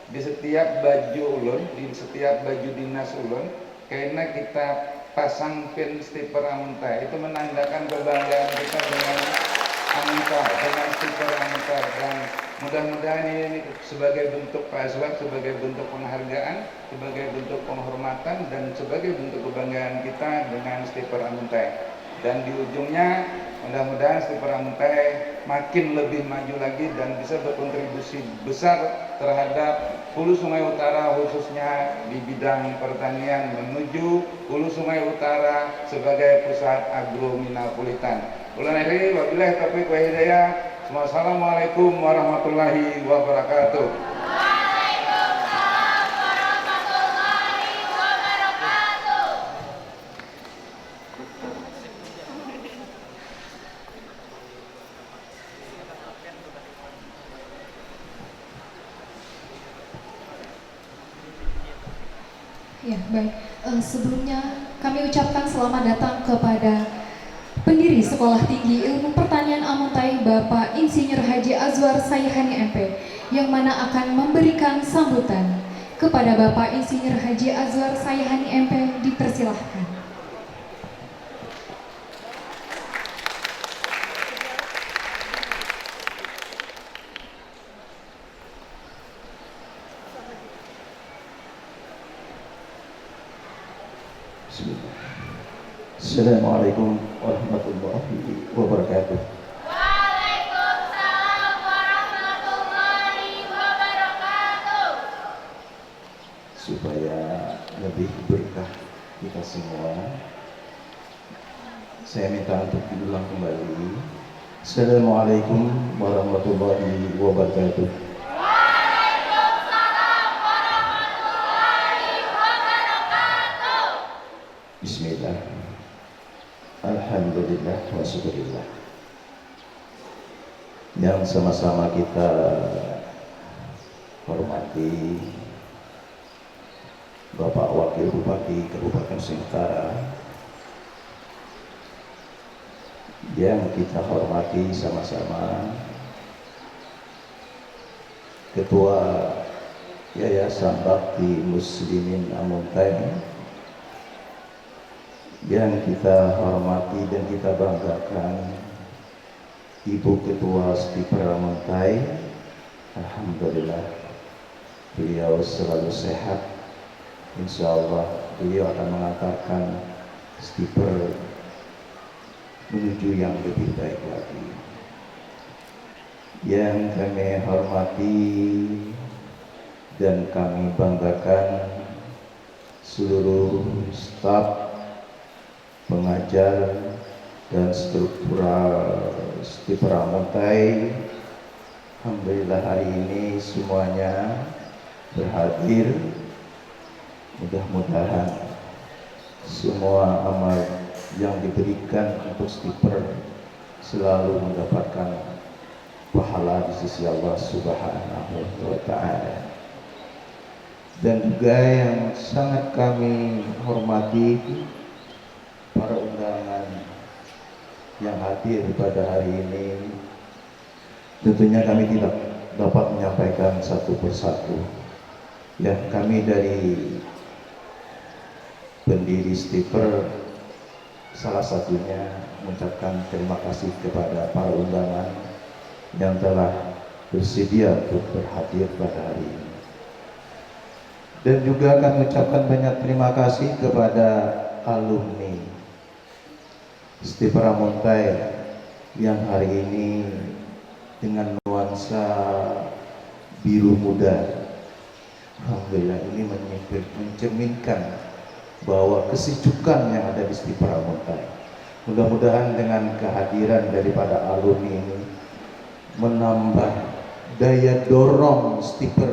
di setiap baju ulun, di setiap baju dinas ulun, karena kita pasang pin stiper Amuntai, itu menandakan kebanggaan kita dengan Amuntai, dengan stiper Amuntai. Dan mudah-mudahan ini sebagai bentuk paswat, sebagai bentuk penghargaan, sebagai bentuk penghormatan, dan sebagai bentuk kebanggaan kita dengan stiper Amuntai. Dan di ujungnya mudah-mudahan stiper Amuntai makin lebih maju lagi dan bisa berkontribusi besar terhadap Hulu Sungai Utara, khususnya di bidang pertanian, menuju Hulu Sungai Utara sebagai pusat agrominapolitan. Ulang akhiri, wabillahi taufiq wa hidayah. Wassalamualaikum warahmatullahi wabarakatuh. Waalaikumsalam warahmatullahi wabarakatuh. Ya, baik. Sebelumnya kami ucapkan selamat datang kepada pendiri Sekolah Tinggi Ilmu Pertanian Amuntai, Bapak Insinyur Haji Azwar Sayhani MP, yang mana akan memberikan sambutan. Kepada Bapak Insinyur Haji Azwar Sayhani MP, dipersilahkan. Assalamualaikum warahmatullahi wabarakatuh. Waalaikumsalam warahmatullahi wabarakatuh. Supaya lebih berkah kita semua, saya minta untuk diulang kembali. Assalamualaikum warahmatullahi wabarakatuh. Waalaikumsalam warahmatullahi wabarakatuh. Bismillah. Alhamdulillah wa syukurillah. Yang sama-sama kita hormati Bapak Wakil Bupati Kabupaten Singkara, yang kita hormati sama-sama Ketua Yayasan Bakti Muslimin Amuntai, yang kita hormati dan kita banggakan Ibu Ketua Stiper Amuntai. Alhamdulillah, beliau selalu sehat. Insya Allah beliau akan mengantarkan Stiper menuju yang lebih baik lagi. Yang kami hormati dan kami banggakan seluruh staf, pengajar, dan struktural Stiper Amuntai. Alhamdulillah hari ini semuanya berhadir. Mudah-mudahan semua amal yang diberikan untuk Stiper selalu mendapatkan pahala di sisi Allah Subhanahu wa Ta'ala. Dan juga yang sangat kami hormati para undangan yang hadir pada hari ini. Tentunya kami tidak dapat menyampaikan satu persatu. Ya, kami dari pendiri Stiper salah satunya mengucapkan terima kasih kepada para undangan yang telah bersedia untuk berhadir pada hari ini. Dan juga kami ucapkan banyak terima kasih kepada alumni Stiper Amontai yang hari ini dengan nuansa biru muda. Alhamdulillah, ini mencerminkan bahwa kesejukan yang ada di Stiper Amontai. Mudah-mudahan dengan kehadiran daripada alumni ini menambah daya dorong Stiper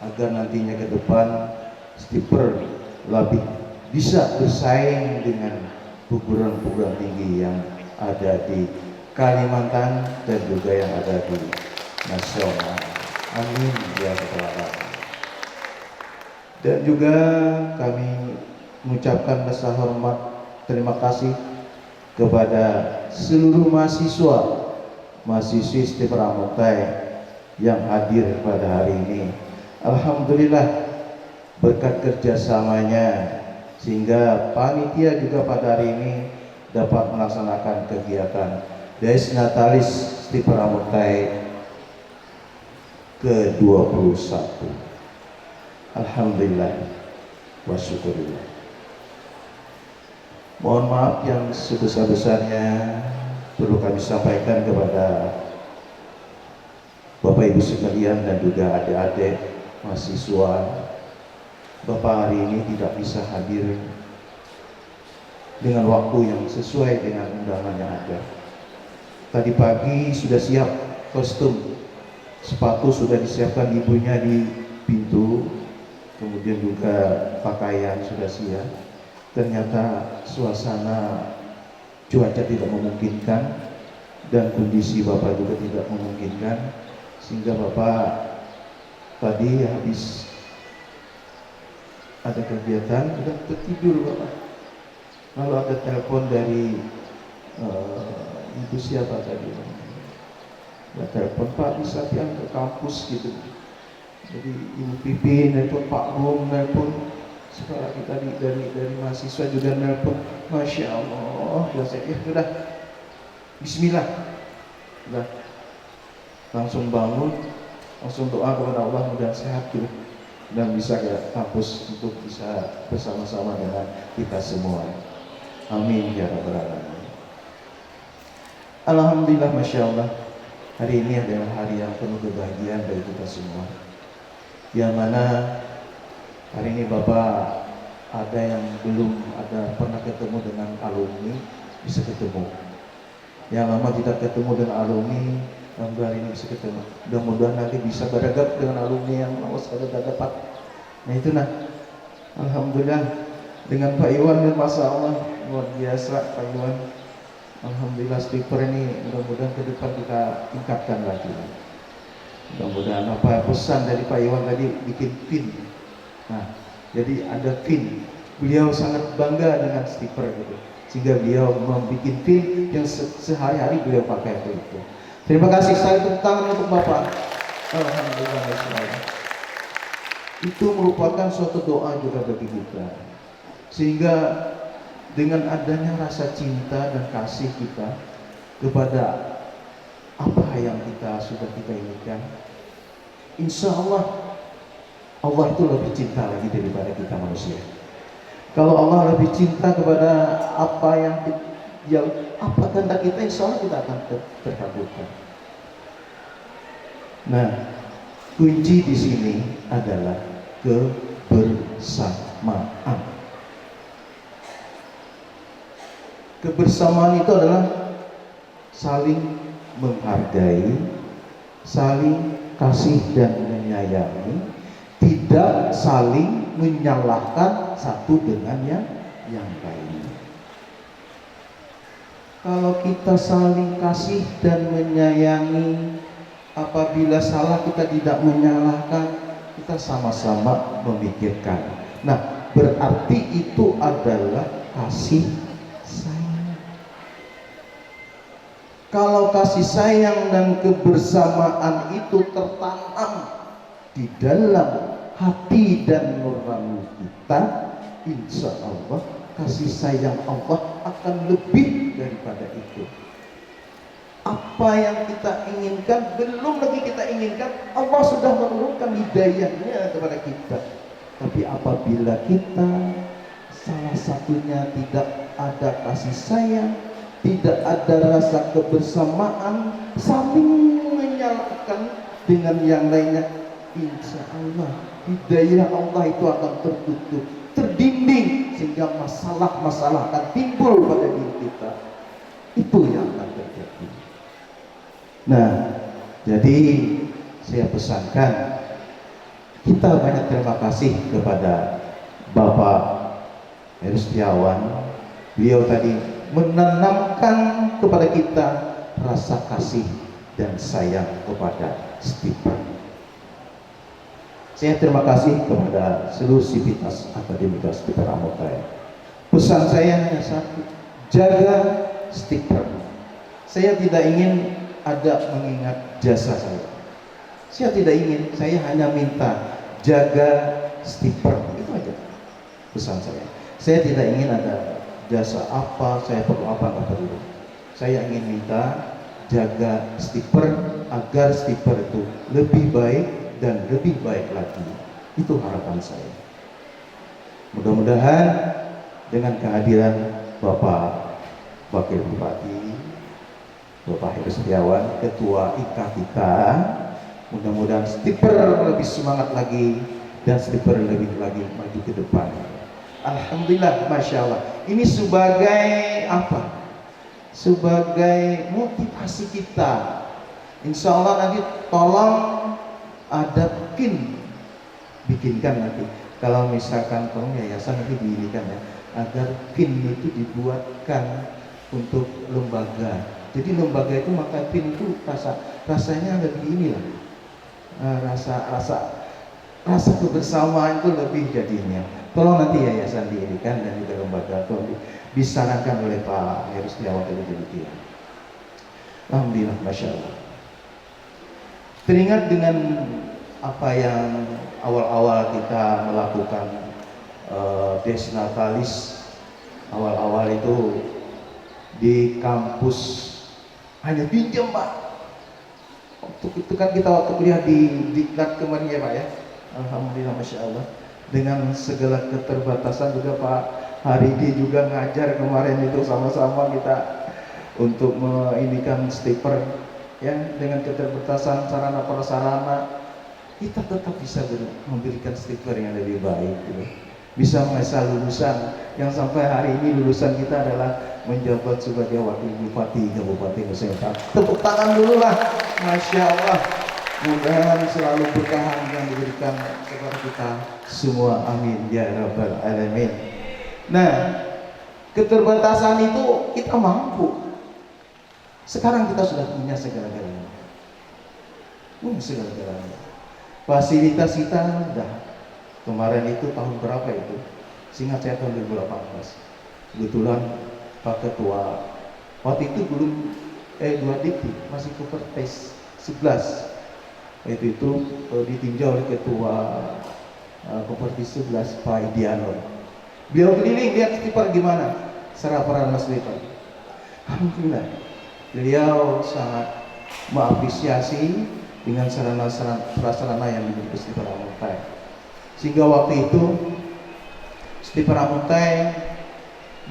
agar nantinya ke depan Stiper lebih bisa bersaing dengan perguruan-perguruan tinggi yang ada di Kalimantan dan juga yang ada di nasional. Amin ya rabbal alamin. Dan juga kami mengucapkan rasa hormat, terima kasih kepada seluruh mahasiswi Stiper Amontai yang hadir pada hari ini. Alhamdulillah, berkat kerjasamanya sehingga panitia juga pada hari ini dapat melaksanakan kegiatan Dies Natalis Stiper Amontai ke-21. Alhamdulillah wa syukurillah. Mohon maaf yang sebesar-besarnya perlu kami sampaikan kepada Bapak Ibu sekalian dan juga adik-adik mahasiswa. Bapak hari ini tidak bisa hadir dengan waktu yang sesuai dengan undangan yang ada. Tadi pagi sudah siap kostum, sepatu sudah disiapkan ibunya di pintu, kemudian juga pakaian sudah siap. Ternyata suasana cuaca tidak memungkinkan dan kondisi Bapak juga tidak memungkinkan, sehingga Bapak tadi habis ada kegiatan sudah tertidur Bapak. Lalu ada telepon dari ibu siapa tadi? Ya, telepon, Pak bisa pian ke kampus gitu. Jadi Ibu Pipi nelpon, Pak Bung nelpon, sekarang kita dari mahasiswa juga nelpon. Masya Allah, ya saya sudah Bismillah, sudah langsung bangun, langsung doa kepada Allah mudah sehat gitu, dan bisa ke kampus untuk bisa bersama-sama dengan kita semua. Amin ya rabbal alamin. Alhamdulillah, masya Allah, hari ini adalah hari yang penuh kebahagiaan bagi kita semua. Yang mana hari ini Bapak ada yang belum ada pernah ketemu dengan alumni, bisa ketemu. Yang lama tidak ketemu dengan alumni, alhamdulillah hari ini bisa ketemu. Mudah-mudahan nanti bisa beragam dengan alumni yang awas ada dapat. Nah itu alhamdulillah dengan Pak Iwan dan Masya Allah luar biasa Pak Iwan. Alhamdulillah Stiper ini mudah-mudahan ke depan kita tingkatkan lagi. Mudah-mudahan apa pesan dari Pak Iwan tadi bikin pin. Nah, jadi ada pin. Beliau sangat bangga dengan Stiper gitu. Sehingga beliau membuat pin yang sehari-hari beliau pakai itu. Terima kasih, saya tepuk tangan untuk Bapak. Alhamdulillah. Itu merupakan suatu doa juga bagi kita. Sehingga dengan adanya rasa cinta dan kasih kita kepada apa yang sudah kita inginkan, insya Allah itu lebih cinta lagi daripada kita manusia. Kalau Allah lebih cinta kepada apa yang apa kehendak kita, insya Allah kita akan terkabulkan. Nah, kunci di sini adalah kebersamaan. Kebersamaan itu adalah saling menghargai, saling kasih dan menyayangi, tidak saling menyalahkan satu dengan yang lain. Kalau kita saling kasih dan menyayangi, apabila salah kita tidak menyalahkan, kita sama-sama memikirkan. Nah, berarti itu adalah kasih sayang. Kalau kasih sayang dan kebersamaan itu tertanam di dalam hati dan nurani kita, insya Allah kasih sayang Allah akan lebih daripada itu. Apa yang kita inginkan, belum lagi kita inginkan, Allah sudah menurunkan hidayahnya kepada kita. Tapi apabila kita salah satunya tidak ada kasih sayang, tidak ada rasa kebersamaan, saling menyalahkan dengan yang lainnya, insya Allah hidayah Allah itu akan tertutup, terdinding, sehingga masalah-masalah akan timbul pada diri kita. Itu yang akan terjadi. Nah, jadi saya pesankan, kita banyak terima kasih kepada Bapak Heru Setiawan. Beliau tadi menanamkan kepada kita rasa kasih dan sayang kepada Stiper. Saya terima kasih kepada seluruh sivitas akademika Stiper Amontai. Pesan saya hanya satu, jaga Stiper. Saya tidak ingin ada mengingat jasa saya. Saya tidak ingin, saya hanya minta jaga Stiper. Itu aja pesan saya. Saya tidak ingin ada jasa apa, saya perlu apa, nggak perlu. Saya ingin minta jaga Stiper agar Stiper itu lebih baik dan lebih baik lagi. Itu harapan saya. Mudah-mudahan dengan kehadiran Bapak Wakil Bupati, Bapak Heru Setiawan, Ketua IKA kita, mudah-mudahan Stiper lebih semangat lagi dan Stiper lebih lagi maju ke depan. Alhamdulillah, Masya Allah. Ini sebagai apa? Sebagai motivasi kita. Insya Allah nanti tolong ada bikinkan nanti. Kalau misalkan tolong yayasan nanti diirikan ya, agar itu dibuatkan untuk lembaga. Jadi lembaga itu maka itu rasanya lebih inilah, rasa kebersamaan itu lebih jadinya. Tolong nanti yayasan diirikan dan juga lembaga itu disarankan oleh Pak Heru Setiawan dari demikian. Alhamdulillah, Masya Allah. Teringat dengan apa yang awal-awal kita melakukan Desnatalis, awal-awal itu di kampus hanya pinjam, Pak. Waktu itu kan kita waktu kuliah di Diklat kemarin ya, Pak ya. Alhamdulillah, Masya Allah. Dengan segala keterbatasan juga Pak Haridi juga ngajar kemarin itu sama-sama kita untuk menginikan Stiper ya, dengan keterbatasan sarana prasarana kita tetap bisa memberikan Stiper yang lebih baik gitu. Bisa mengasah lulusan yang sampai hari ini lulusan kita adalah menjabat sebagai wakil bupati Kabupaten Nusa Tenggara. Tepuk tangan dulu lah, Masya Allah. Mudah-mudahan selalu berkah yang diberikan kepada kita semua, amin ya rabbal alamin. Nah, keterbatasan itu kita mampu. Sekarang kita sudah punya segala-galanya. Segala-galanya. Fasilitas kita sudah. Kemarin itu tahun berapa itu? Seingat saya tahun 2018. Kebetulan Pak Ketua waktu itu belum 2 dikti, masih Kopertes 11. Itu ditinjau oleh Ketua Kopertes 11 Pak Idiano. Beliau keliling lihat Stiper gimana, seraparan Mas Stiper. Alhamdulillah, beliau sangat mengapresiasi dengan sarana-sarana yang dimiliki Stiper Amontai. Sehingga waktu itu Stiper Amontai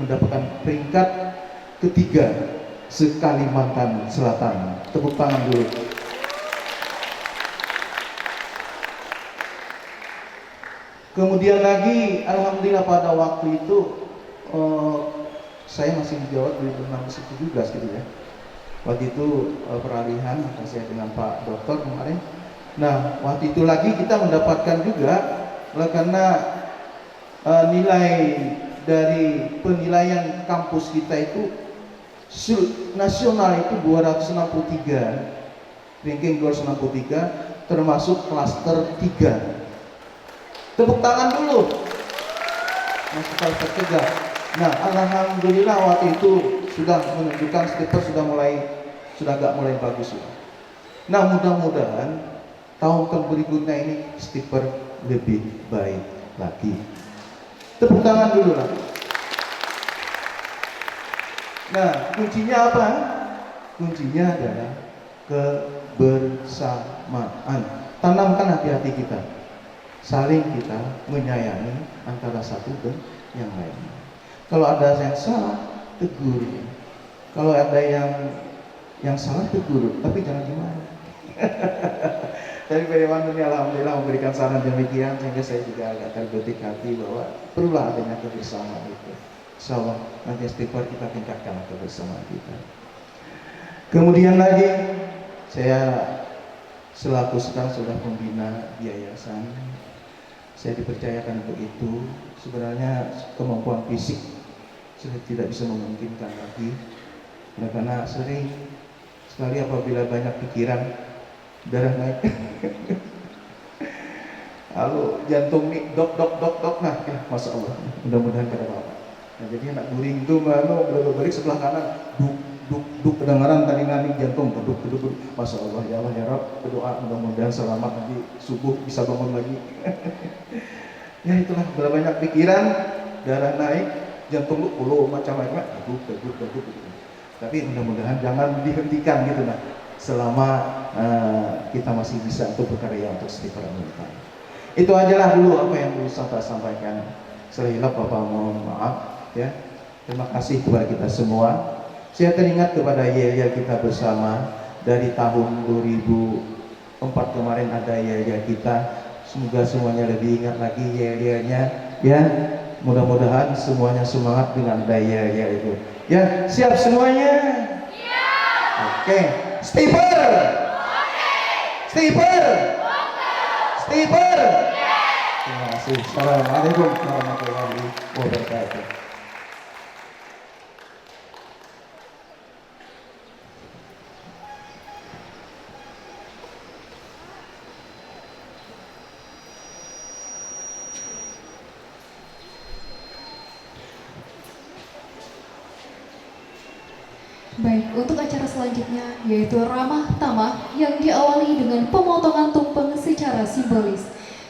mendapatkan peringkat ketiga se-Kalimantan Selatan. Tepuk tangan dulu. Kemudian lagi, alhamdulillah pada waktu itu saya masih menjawab 2016-17 gitu ya. Waktu itu peralihan saya dengan Pak Dokter kemarin. Nah, waktu itu lagi kita mendapatkan juga karena nilai dari penilaian kampus kita itu nasional itu 263, ranking 263, termasuk klaster 3. Tepuk tangan dulu. Masuk klaster 3. Nah, alhamdulillah waktu itu sudah menunjukkan Stiper sudah mulai sudah agak mulai bagus sudah. Nah, mudah-mudahan tahun berikutnya ini stiker lebih baik lagi. Tepuk tangan dulu lah. Nah, kuncinya apa? Kuncinya adalah kebersamaan. Tanamkan hati-hati kita, saling kita menyayangi antara satu dan yang lain. Kalau ada yang salah, tegur. Kalau ada yang salah, tegur, tapi jangan dimarah. Tapi Pak ini alhamdulillah memberikan saran demikian, sehingga saya juga agak terbetik hati bahwa perlulah adanya kebersamaan itu. Insya Allah nanti istighfar kita tingkatkan kebersamaan kita. Kemudian lagi, saya selaku sekarang sudah pembina yayasan, saya dipercayakan untuk itu. Sebenarnya kemampuan fisik sudah tidak bisa memungkinkan lagi, karena sering sekali apabila banyak pikiran, darah naik. Lalu jantung nih dok, nah ya, masya Allah, mudah-mudahan kada apa-apa. Nah, jadi anak guring itu balik sebelah kanan, duk kedengaran tadi nani jantung, duk, masya Allah, ya Allah ya Rabb, berdoa mudah-mudahan selamat nanti subuh bisa bangun lagi. Ya itulah, banyak pikiran, darah naik, jantung lu puluh macam-macam, duk. Tapi mudah-mudahan jangan dihentikan gitu nah, selama kita masih bisa untuk berkarya untuk stiker Amuntai. Itu ajalah dulu apa yang bisa saya sampaikan. Selahilap Bapak mohon maaf ya. Terima kasih kepada kita semua. Saya teringat kepada yel-yel kita bersama dari tahun 2004 kemarin ada yel-yel kita. Semoga semuanya lebih ingat lagi yel-yelnya ya. Mudah-mudahan semuanya semangat dengan daya yel itu. Ya, siap semuanya? Siap. Oke. Stiper. Stiper. Stiper. Terima kasih. Assalamualaikum warahmatullahi wabarakatuh. Baik, untuk acara selanjutnya yaitu ramah tamah yang diawali dengan pemotongan tumpeng secara simbolis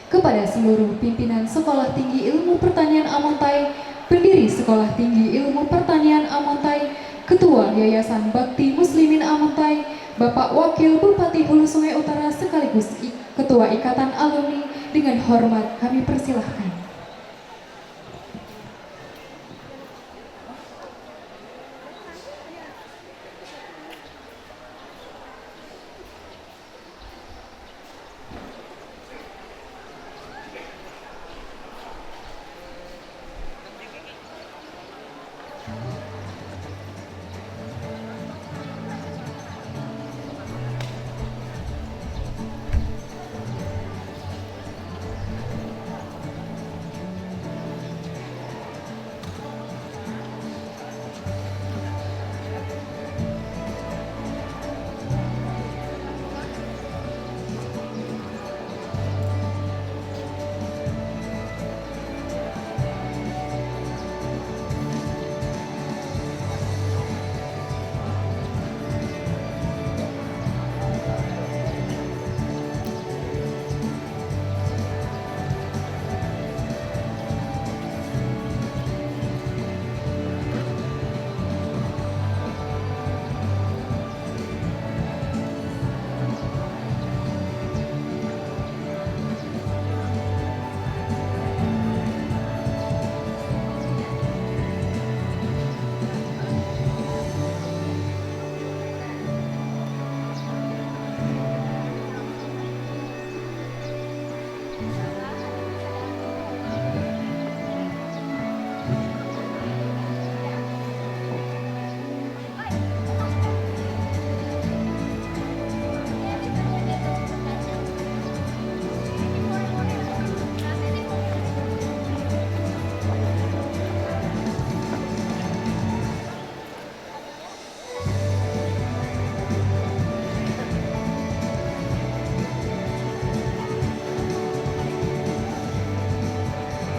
kepada seluruh pimpinan Sekolah Tinggi Ilmu Pertanian Amuntai, pendiri Sekolah Tinggi Ilmu Pertanian Amuntai, Ketua Yayasan Bakti Muslimin Amuntai, Bapak Wakil Bupati Hulu Sungai Utara sekaligus Ketua Ikatan Alumni, dengan hormat kami persilahkan.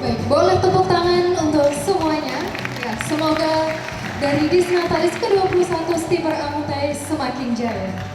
Baik, boleh tepuk tangan untuk semuanya. Ya, semoga Dari Disnatalis ke-21 Steamer Amuntai Semakin Jaya.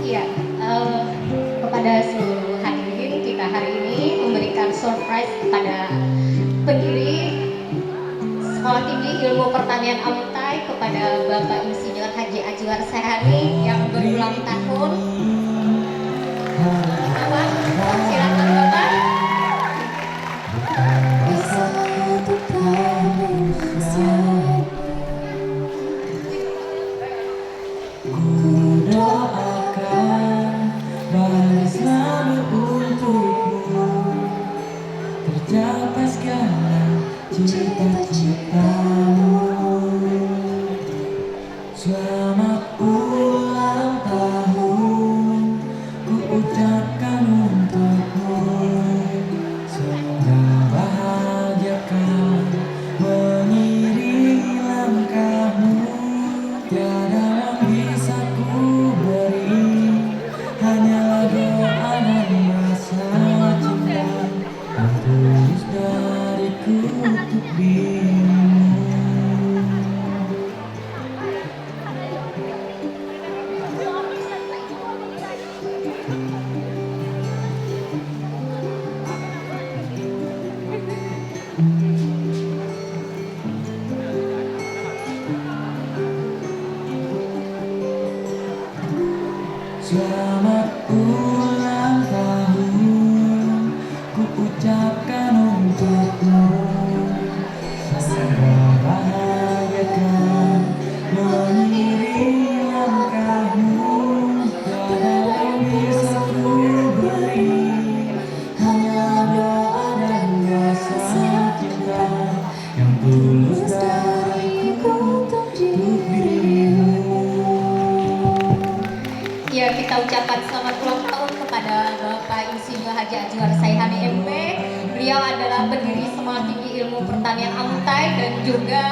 Iya, kepada seluruh hadirin kita hari ini memberikan surprise kepada pendiri Sekolah Tinggi Ilmu Pertanian Amuntai, kepada Bapak Insinyur Haji Ajwar Sehari yang berulang tahun. Bapak, silakan Bapak. Tercapai segala cita-citamu. Selamat ulang tahun ku ucapkan untukmu. Semoga bahagia kau mengiringi langkahmu. Tiada yang bisa ku beri, hanyalah doa dan rasa cinta yang tulus dariku untuk dirimu. Selamat ulang tahun ku ucapkan untukmu. Semoga bahagia kau mengiringi langkahmu. Tiada yang bisa ku beri, hanya doa dan rasa cinta yang tulus dariku untuk dirimu. Ya, kita ucapkan selamat ulang tahun kepada Bapak Insinyur Haji Azwar Saihani MP. Beliau adalah pendiri Sekolah Tinggi Ilmu Pertanian Amuntai dan juga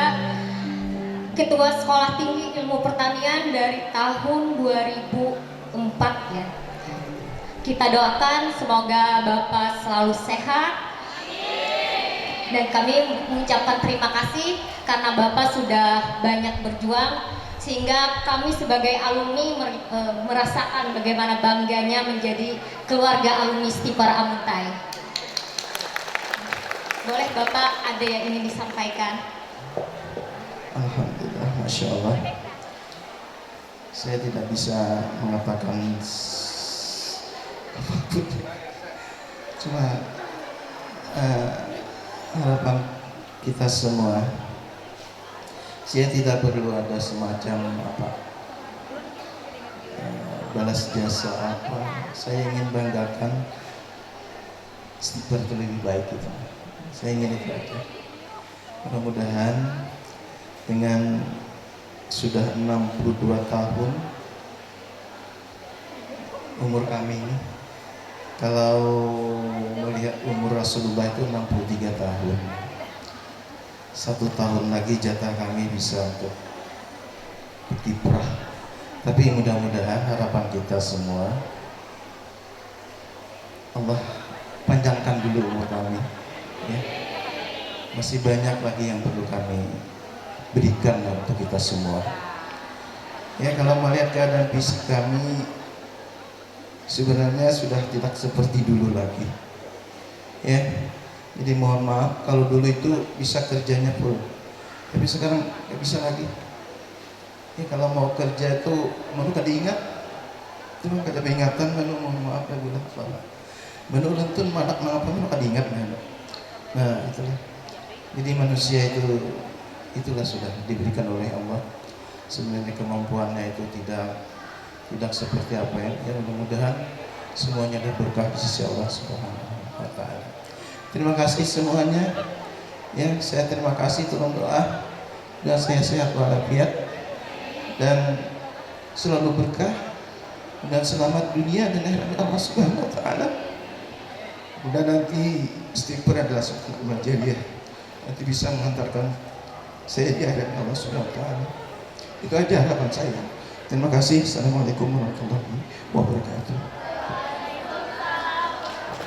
Ketua Sekolah Tinggi Ilmu Pertanian dari tahun 2004 ya. Kita doakan semoga Bapak selalu sehat. Dan kami mengucapkan terima kasih karena Bapak sudah banyak berjuang sehingga kami sebagai alumni merasakan bagaimana bangganya menjadi keluarga alumni Stipar Amuntai. Boleh Bapak ada yang ingin disampaikan? Alhamdulillah, Masya Allah. Saya tidak bisa mengatakan apapun. Cuma harapan kita semua, saya tidak perlu ada semacam balas jasa apa. Saya ingin banggakan Stipar itu lebih baik gitu. Saya ingin itu aja. Mudah-mudahan dengan sudah 62 tahun umur kami ini, kalau melihat umur Rasulullah itu 63 tahun, 1 tahun lagi jatah kami bisa untuk berkiprah. Tapi mudah-mudahan harapan kita semua, Allah panjangkan dulu umur kami ya. Masih banyak lagi yang perlu kami berikan untuk kita semua ya. Kalau melihat keadaan fisik kami sebenarnya sudah tidak seperti dulu lagi ya. Jadi mohon maaf kalau dulu itu bisa kerjanya full, tapi sekarang nggak bisa lagi ya. Kalau mau kerja itu mau kada ingat, cuma kada ingatan menu, mohon maaf ya bilang salah menu lentun manak mengapa menu kada ingat menu. Nah itulah, jadi manusia itulah sudah diberikan oleh Allah. Sebenarnya kemampuannya itu tidak seperti apa ya. Mudah-mudahan semuanya ada berkah di sisi Allah Subhanahu wa Ta'ala. Terima kasih semuanya ya. Saya terima kasih, tolong doa dan saya sehat walafiat dan selalu berkah dan selamat dunia dan akhirat Allah Subhanahu wa Ta'ala. Mudah nanti Stipar adalah suatu kemajuan, nanti bisa menghantarkan saya di akhirat Allah Subhanahu wa Ta'ala. Itu aja harapan saya. Terima kasih. Assalamualaikum warahmatullahi wabarakatuh.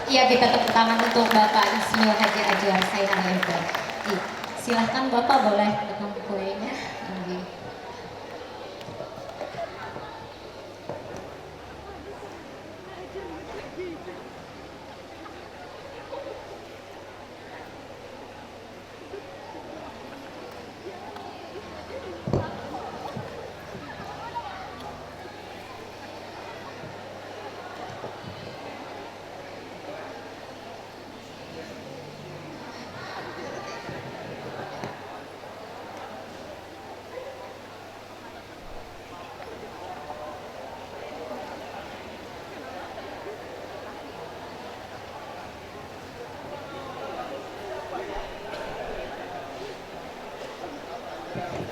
Iya, kita tepuk tangan untuk Bapak Insinyur Haji Azwar Saihani MP. Silahkan Bapak boleh pegang kuenya.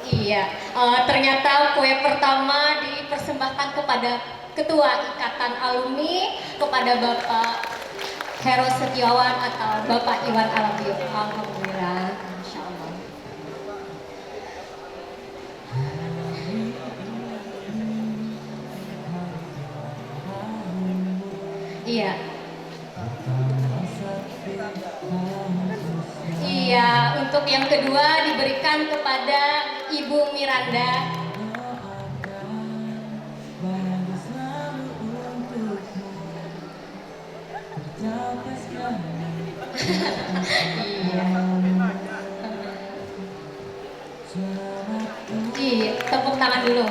Iya, ternyata kue pertama dipersembahkan kepada Ketua Ikatan Alumni, kepada Bapak Heru Setiawan atau Bapak Iwan Alabiu. Alhamdulillah, Masya Allah. Iya. Iya, untuk yang kedua diberikan kepada Ibu Miranda. Iya, tepuk tangan dulu.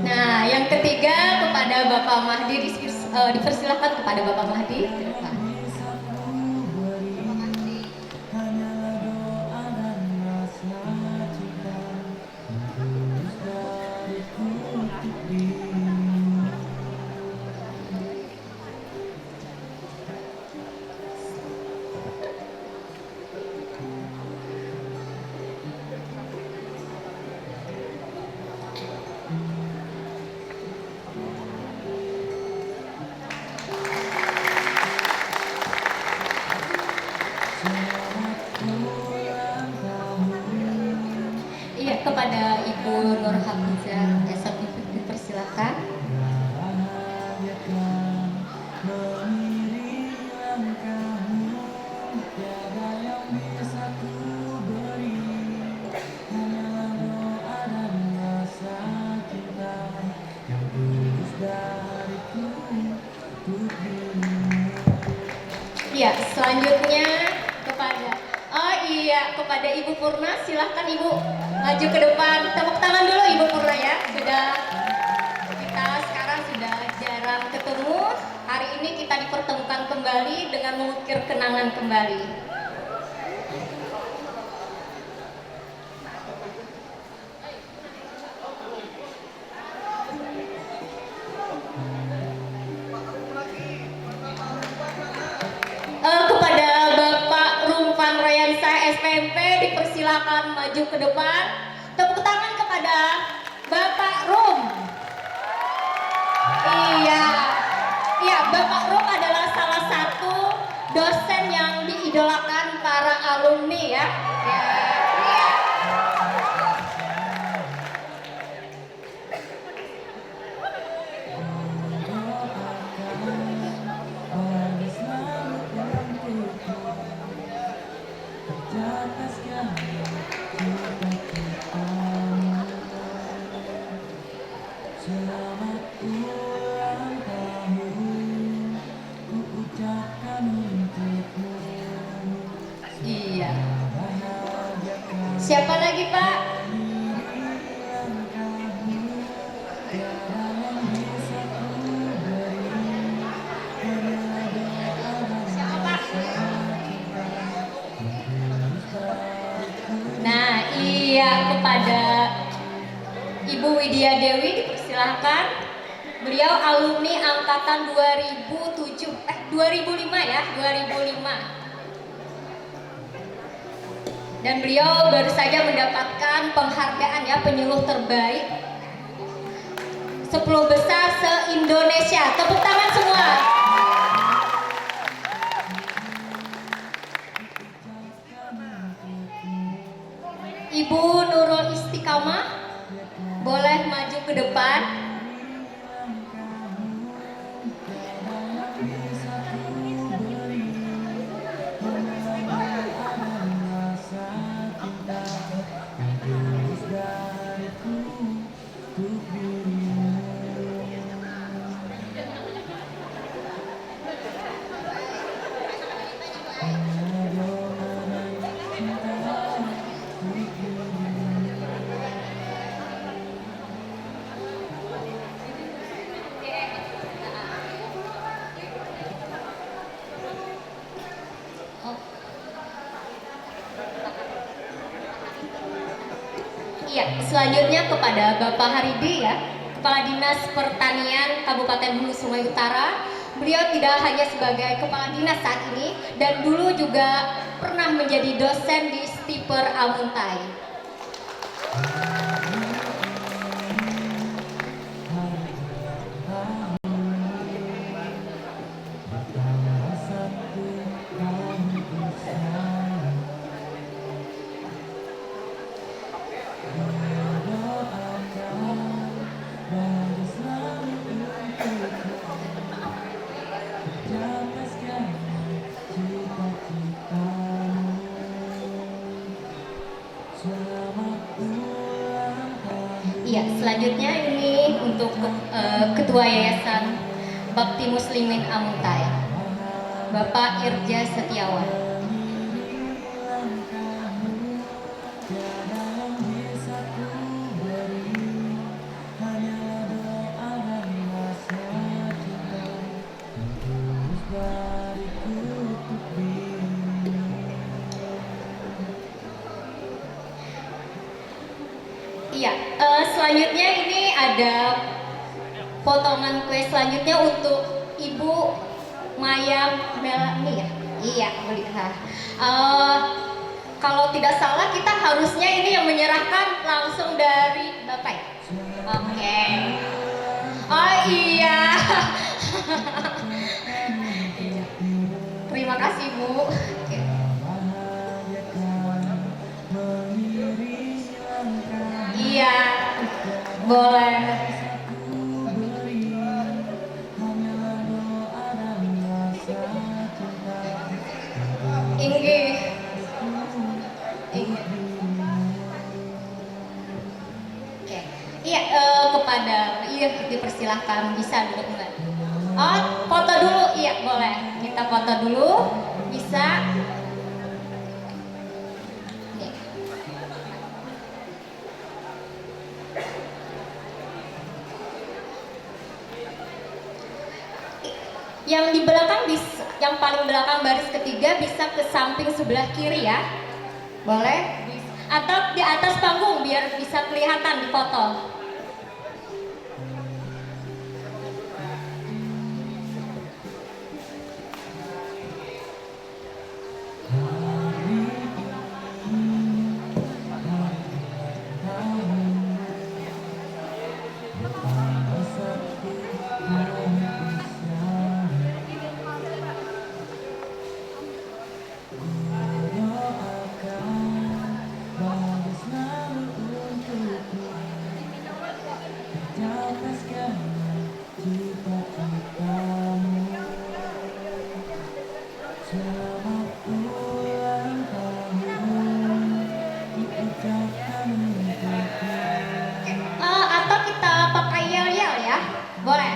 Nah, yang ketiga kepada Bapak Mahdi, dipersilakan kepada Bapak Mahdi ke depan. Iya, kepada Ibu Nur Hafizah SMIP dipersilakan. Iya, selanjutnya kepada Ibu Purna, silahkan Ibu maju ke depan. Tepuk tangan dulu Ibu Purna ya. Kita sekarang sudah jarang ketemu. Hari ini kita dipertemukan kembali dengan mengukir kenangan kembali. Kepada Bapak Rumpan Royansa SPMP dipersilakan maju ke depan. Tepuk tangan kepada Bapak Rum. Iya, Bapak Rum adalah salah satu dosen yang diidolakan para alumni ya. Iya. Iya. Siapa lagi, Pak? Nah, iya, kepada Ibu Widya Dewi dipersilahkan. Beliau alumni angkatan 2005 ya, 2005. Dan beliau baru saja mendapatkan penghargaan ya, penyuluh terbaik 10 besar se-Indonesia. Tepuk tangan semua. Ibu Nurul Istiqamah boleh maju ke depan. Iya, selanjutnya kepada Bapak Haridi ya, Kepala Dinas Pertanian Kabupaten Hulu Sungai Utara, beliau tidak hanya sebagai kepala dinas saat ini dan dulu juga pernah menjadi dosen di Stiper Amuntai. Iya, selanjutnya ini untuk Ketua Yayasan Bakti Muslimin Amuntai, Bapak Irja Setiawan. Iya, selanjutnya ini ada potongan kue selanjutnya untuk Ibu Maya Melani ya. Iya, melihat. Kalau tidak salah kita harusnya ini yang menyerahkan langsung dari Bapak ya. Oke. Oh iya. Terima kasih Bu. Oke. Iya, boleh. Inggih. Oke. Iya, kepada dipersilahkan bisa duduk Mbak. Oh, foto dulu. Iya, boleh. Kita foto dulu. Bisa. Nih. Yang di belakang bisa, yang paling belakang baris ketiga bisa ke samping sebelah kiri ya. Boleh? Atau di atas panggung biar bisa kelihatan di foto. Atau kita pakai yel-yel ya, boleh.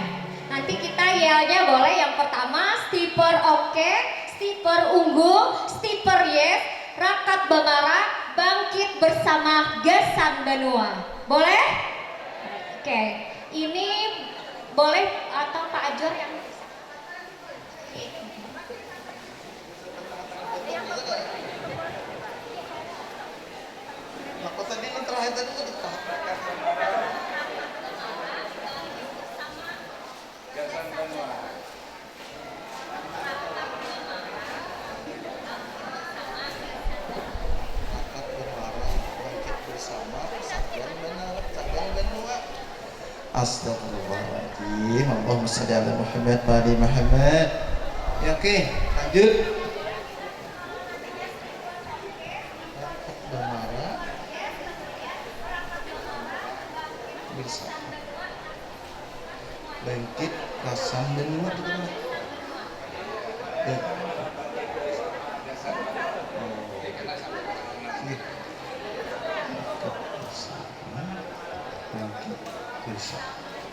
Nanti kita yelnya boleh. Yang pertama stiper oke, stiper unggul, stiper yes, rakat bamara, bangkit bersama gasan benua. Boleh? Oke, ini boleh atau Pak Ajor yang Astagfirullahaladzim. Allahumma shalli ala Muhammad wa ali Muhammad. Ya, oke, lanjut. Bamara bersama bangkit rasam dan luar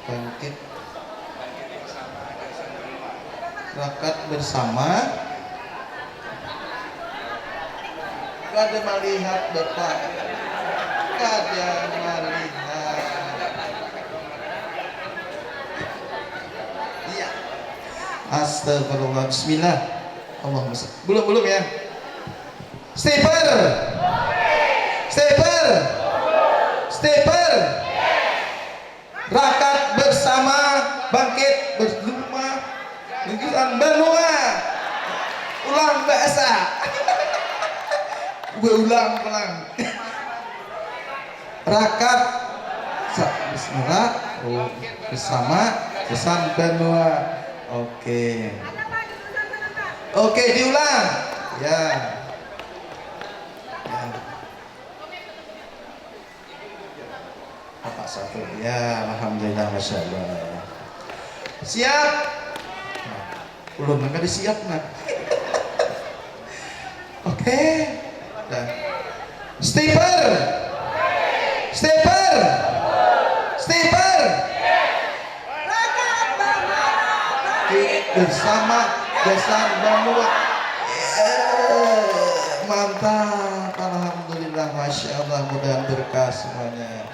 bangkit rakat bersama kada melihat Bapak, kada melihat. Iya. Astagfirullah. Bismillah. Allahumma shalli. Belum ya. Stiper. Stiper. Stiper. Rakat bersama bangkit bersama. bahasa. Berulang pelang. Rakat Bismillah. Oh, bersama pesan benua. Oke. Oke, diulang. Ya. Ya. Bapak satu. Ya, alhamdulillah, masya Allah. Siap. Belum nggak disiap nak. Oke. Dan stepper. Stepper. Stepper. Bersama Besan Banua. Mantap. Alhamdulillah, masya Allah, mudah berkah semuanya.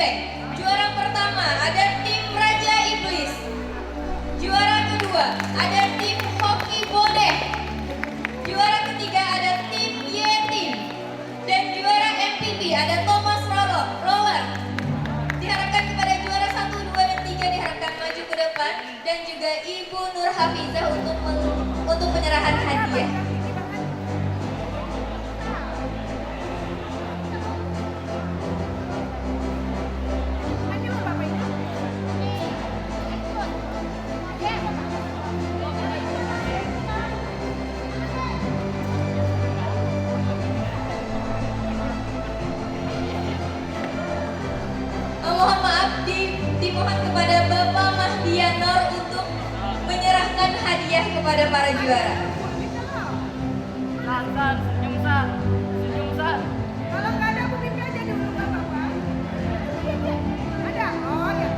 Juara pertama ada tim Raja Iblis. Juara kedua ada tim Hoki Bodeh. Juara ketiga ada tim Yetim. Dan juara MVP ada Thomas Roller. Diharapkan kepada juara 1, 2, dan 3 diharapkan maju ke depan. Dan juga Ibu Nur Hafizah untuk penyerahan hadiah. Mohon maaf, dimohon kepada Bapak Mahdianor untuk menyerahkan hadiah kepada para juara. Kalau nggak ada aku pindah aja dulu nggak apa-apa. Ada? Oh ya.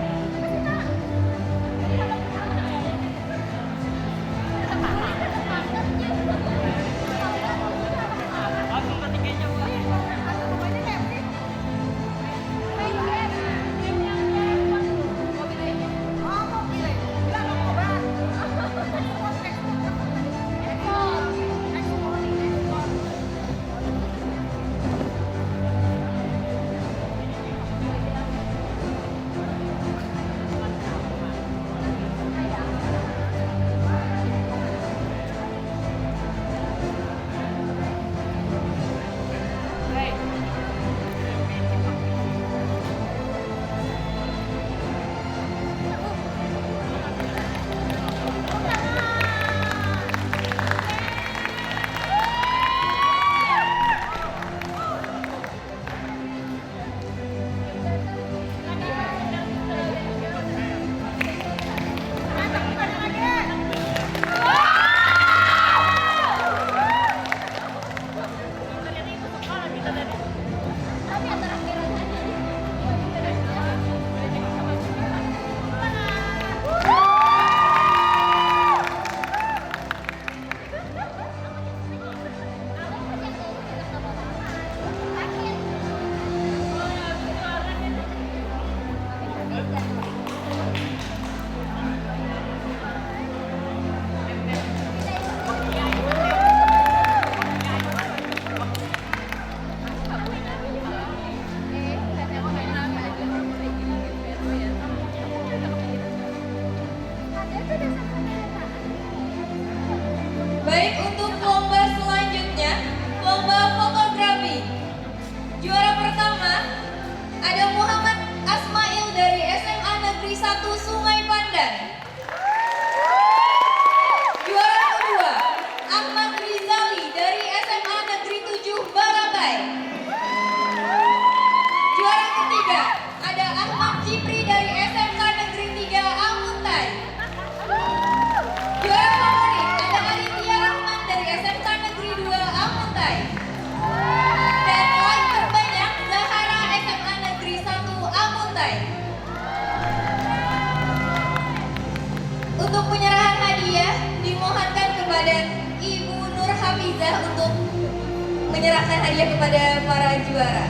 Baik, untuk lomba selanjutnya, lomba fotografi. Juara pertama ada Muhammad Asmail dari SMA Negeri 1 Sungai Pandan. Juara kedua, Ahmad Rizali dari SMA Negeri 7 Barabai. Juara ketiga, ada Ahmad Cipri dari SMK Negeri 3 Amuntai. Juara favorit ada Aditya Rahman dari SMK Negeri 2 Amuntai. Dan like terbanyak Zahara SMA Negeri 1 Amuntai. Untuk penyerahan hadiah dimohonkan kepada Ibu Nur Hafizah untuk menyerahkan hadiah kepada para juara.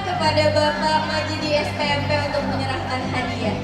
kepada Bapak Majidi SPMP untuk menyerahkan hadiah.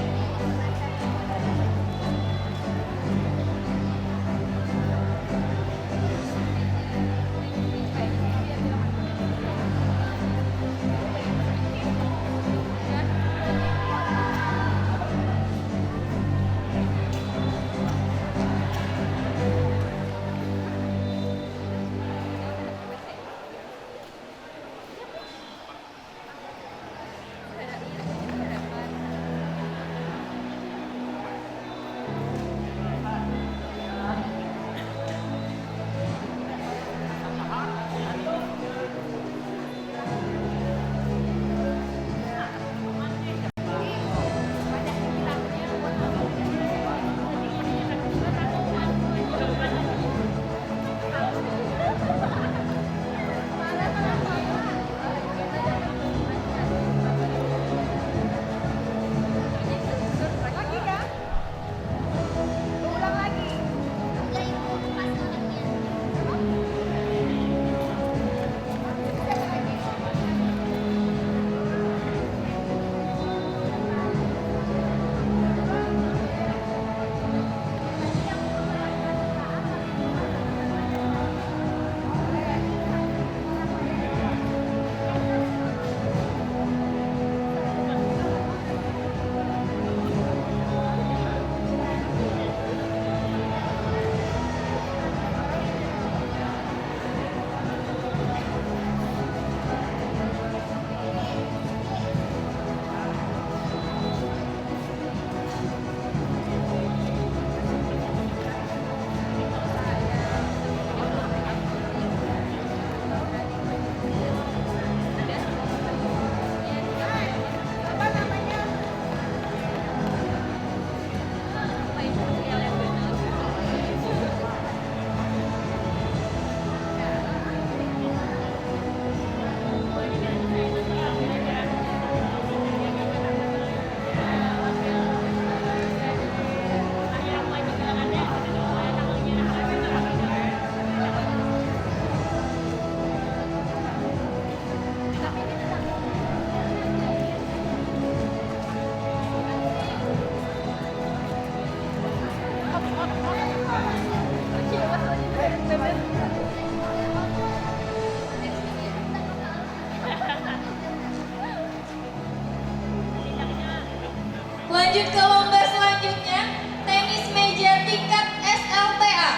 Lanjut ke lomba selanjutnya, tenis meja tingkat SLTA.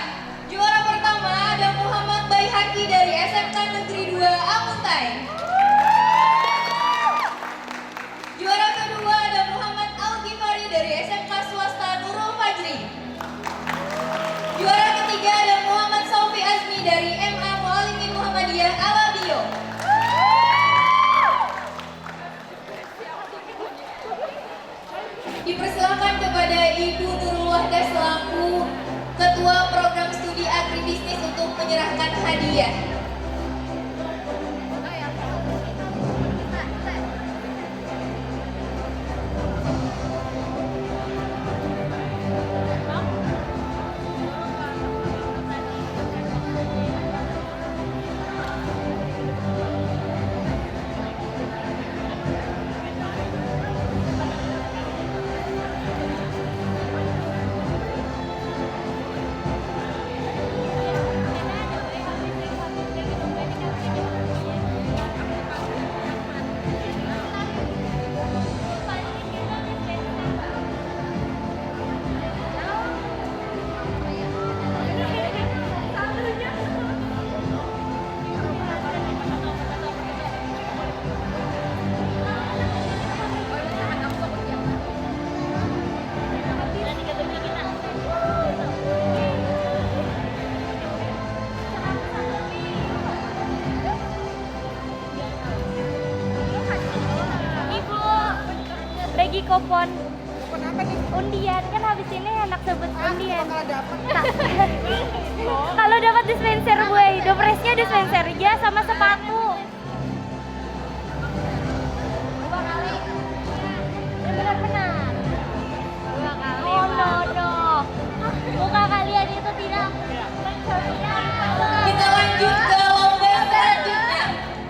Juara pertama ada Muhammad Baihaki dari SMK Negeri 2 Amuntai. Juara kedua ada Muhammad Al-Ghifari dari SMK Swasta Nurul Fajri. Juara ketiga ada Muhammad Saufi Azmi dari MA Muallimin Muhammadiyah Alabio. Dipersilakan kepada Ibu Nurul Wahda selaku Ketua Program Studi Agribisnis untuk menyerahkan hadiah. Bagi kupon undian kan habis ini enak sebut undian. Kalau dapat dispenser gue, dopresnya dispenser ya sama sepatu. 2 kali. Benar-benar. 2 kali. Oh no. Muka kalian itu tidak sosial. Kita lanjut ke lomba selanjutnya,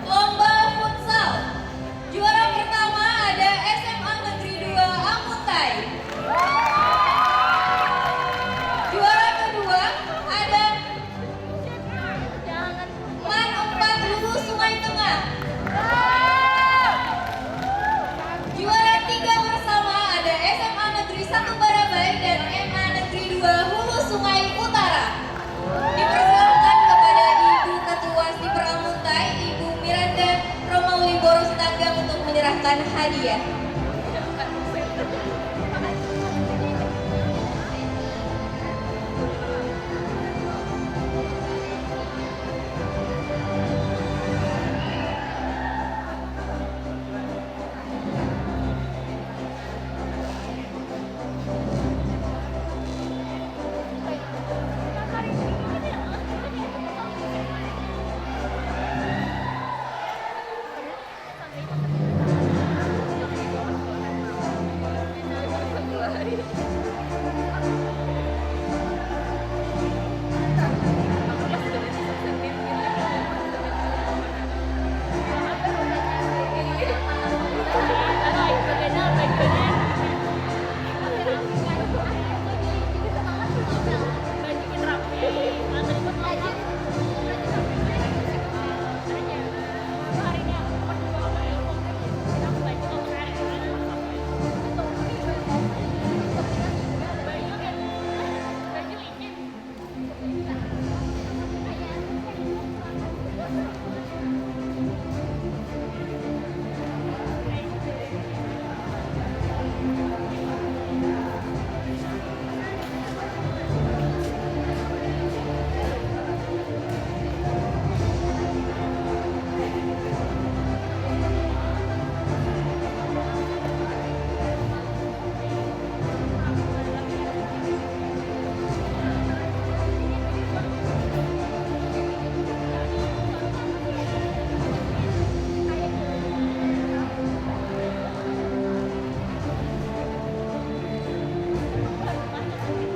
lomba futsal. Juara menyerahkan hadiah.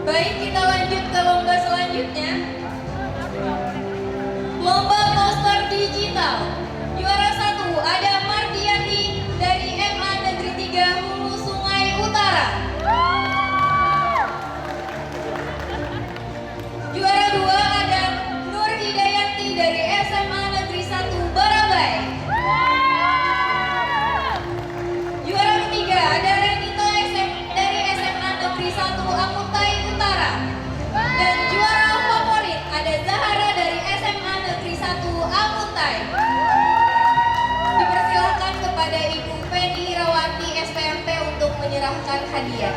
Baik, kita lanjut ke lomba selanjutnya. Lomba poster digital. Juara 1 ada Mardiati dari MA Negeri 3 Hulu Sungai Utara. Juara 2 ada Nur Hidayanti dari SMA Negeri 1 Barabai. Juara ketiga ada Renita dari SMA Negeri 1 Amuntai Utara. Dan juara favorit ada Zahara dari SMA Negeri 1 Amuntai. Dipersilakan kepada Ibu Feni Rawati SPMP untuk menyerahkan hadiah.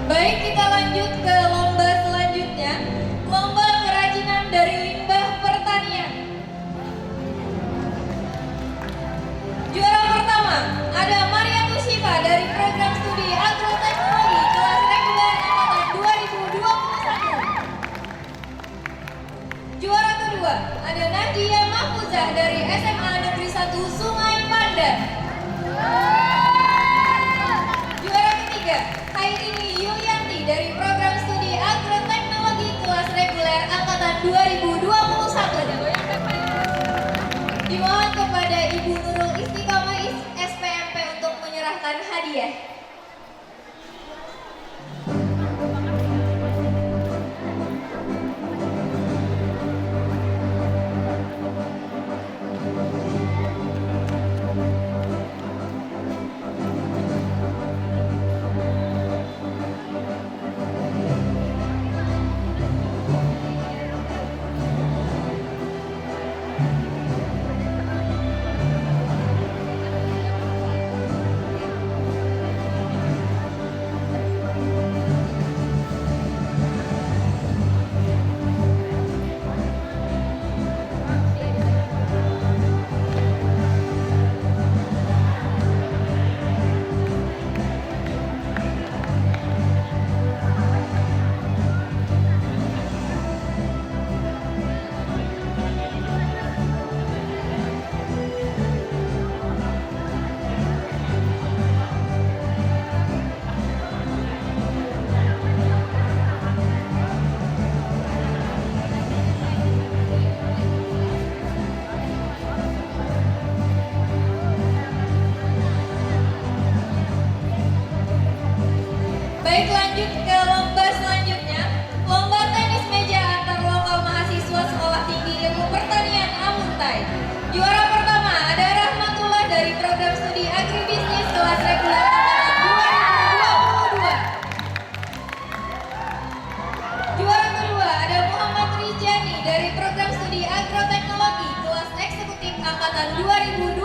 Baik, kita lanjut ke lomba selanjutnya. Lomba kerajinan dari limbah pertanian. Juara pertama ada Maria Tushifa dari program studi agroteknologi kelas reguler angkatan 2021. Juara kedua ada Nadia Mahfuzah dari SMA Negeri 1 Sungai Pandan. Juara ketiga Khairini Yulianti dari program studi agroteknologi kelas reguler angkatan angkatan 2024.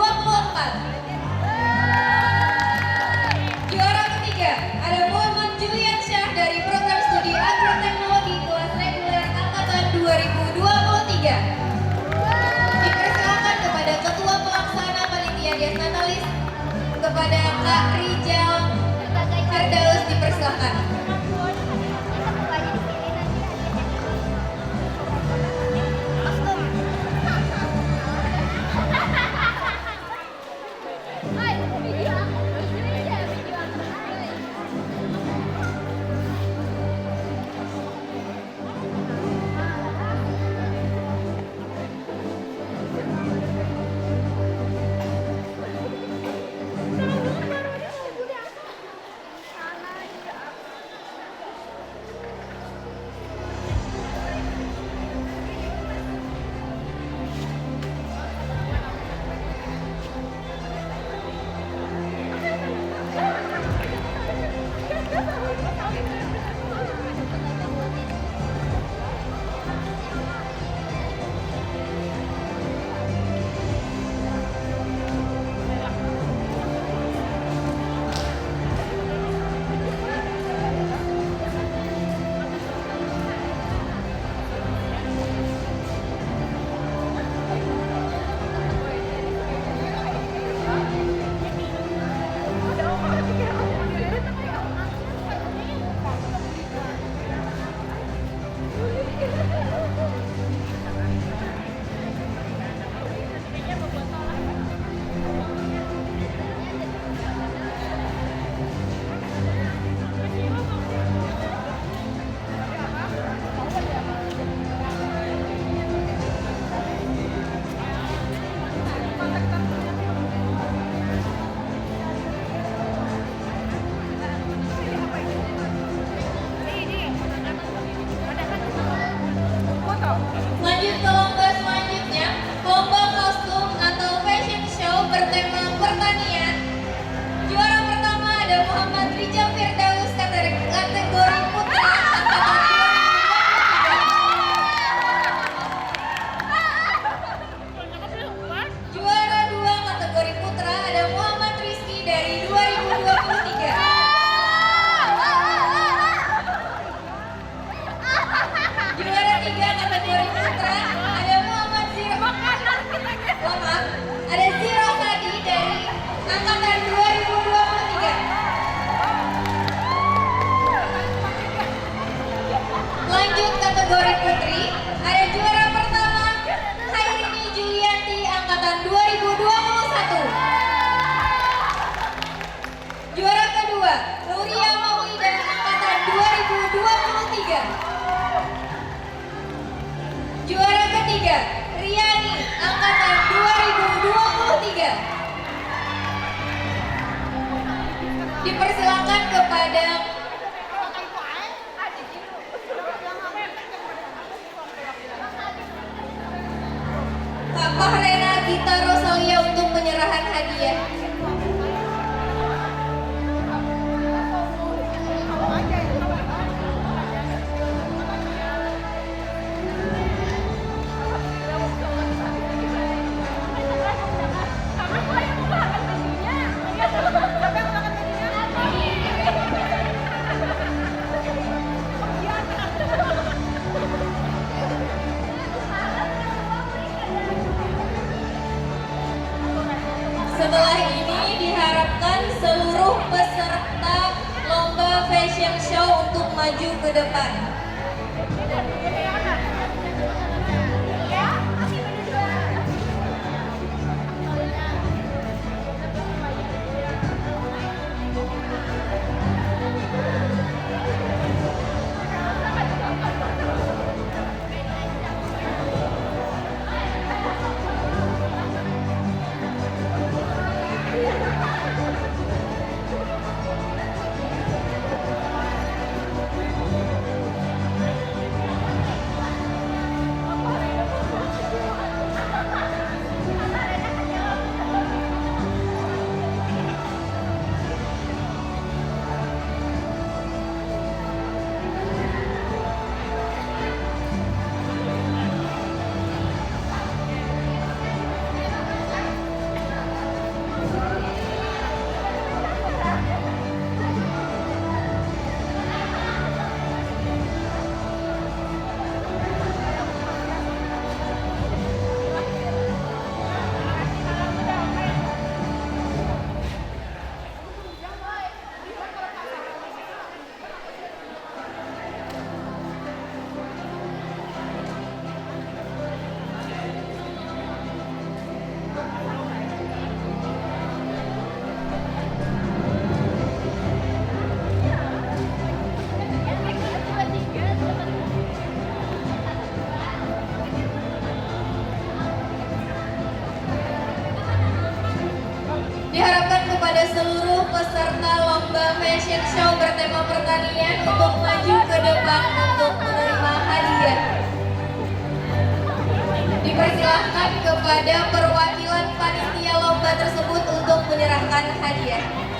Juara ketiga ada Muhammad Julian Syah dari program studi agroteknologi kelas reguler angkatan 2023. Dipersilakan kepada Ketua Pelaksana Panitia Dies Natalis, kepada Kak Rijal Firdaus, dipersilakan. Lanjut ke lomba selanjutnya, lomba kostum atau fashion show bertema pertanian. Juara pertama ada Muhammad Rijal Firdaus kategori putra angkatan 2023. Juara dua kategori putra ada Muhammad Rizky dari 2023. Juara tiga kategori putra ada Muhammad Ziro. Maaf, ada Ziro Sadi dari angkatan 2023. Lanjut kategori putri, ada juara pertama Khairini Julianti angkatan 2021. Juara kedua Nuria Maulida angkatan 2023. Juara ketiga, Riani, angkatan 2023. Dipersilakan kepada Kak Fahrena Gita Rosalia untuk penyerahan hadiah. Setelah ini diharapkan seluruh peserta lomba fashion show untuk maju ke depan. Diharapkan kepada seluruh peserta lomba fashion show bertema pertanian untuk maju ke depan untuk menerima hadiah. Dipersilahkan kepada perwakilan panitia lomba tersebut untuk menyerahkan hadiah.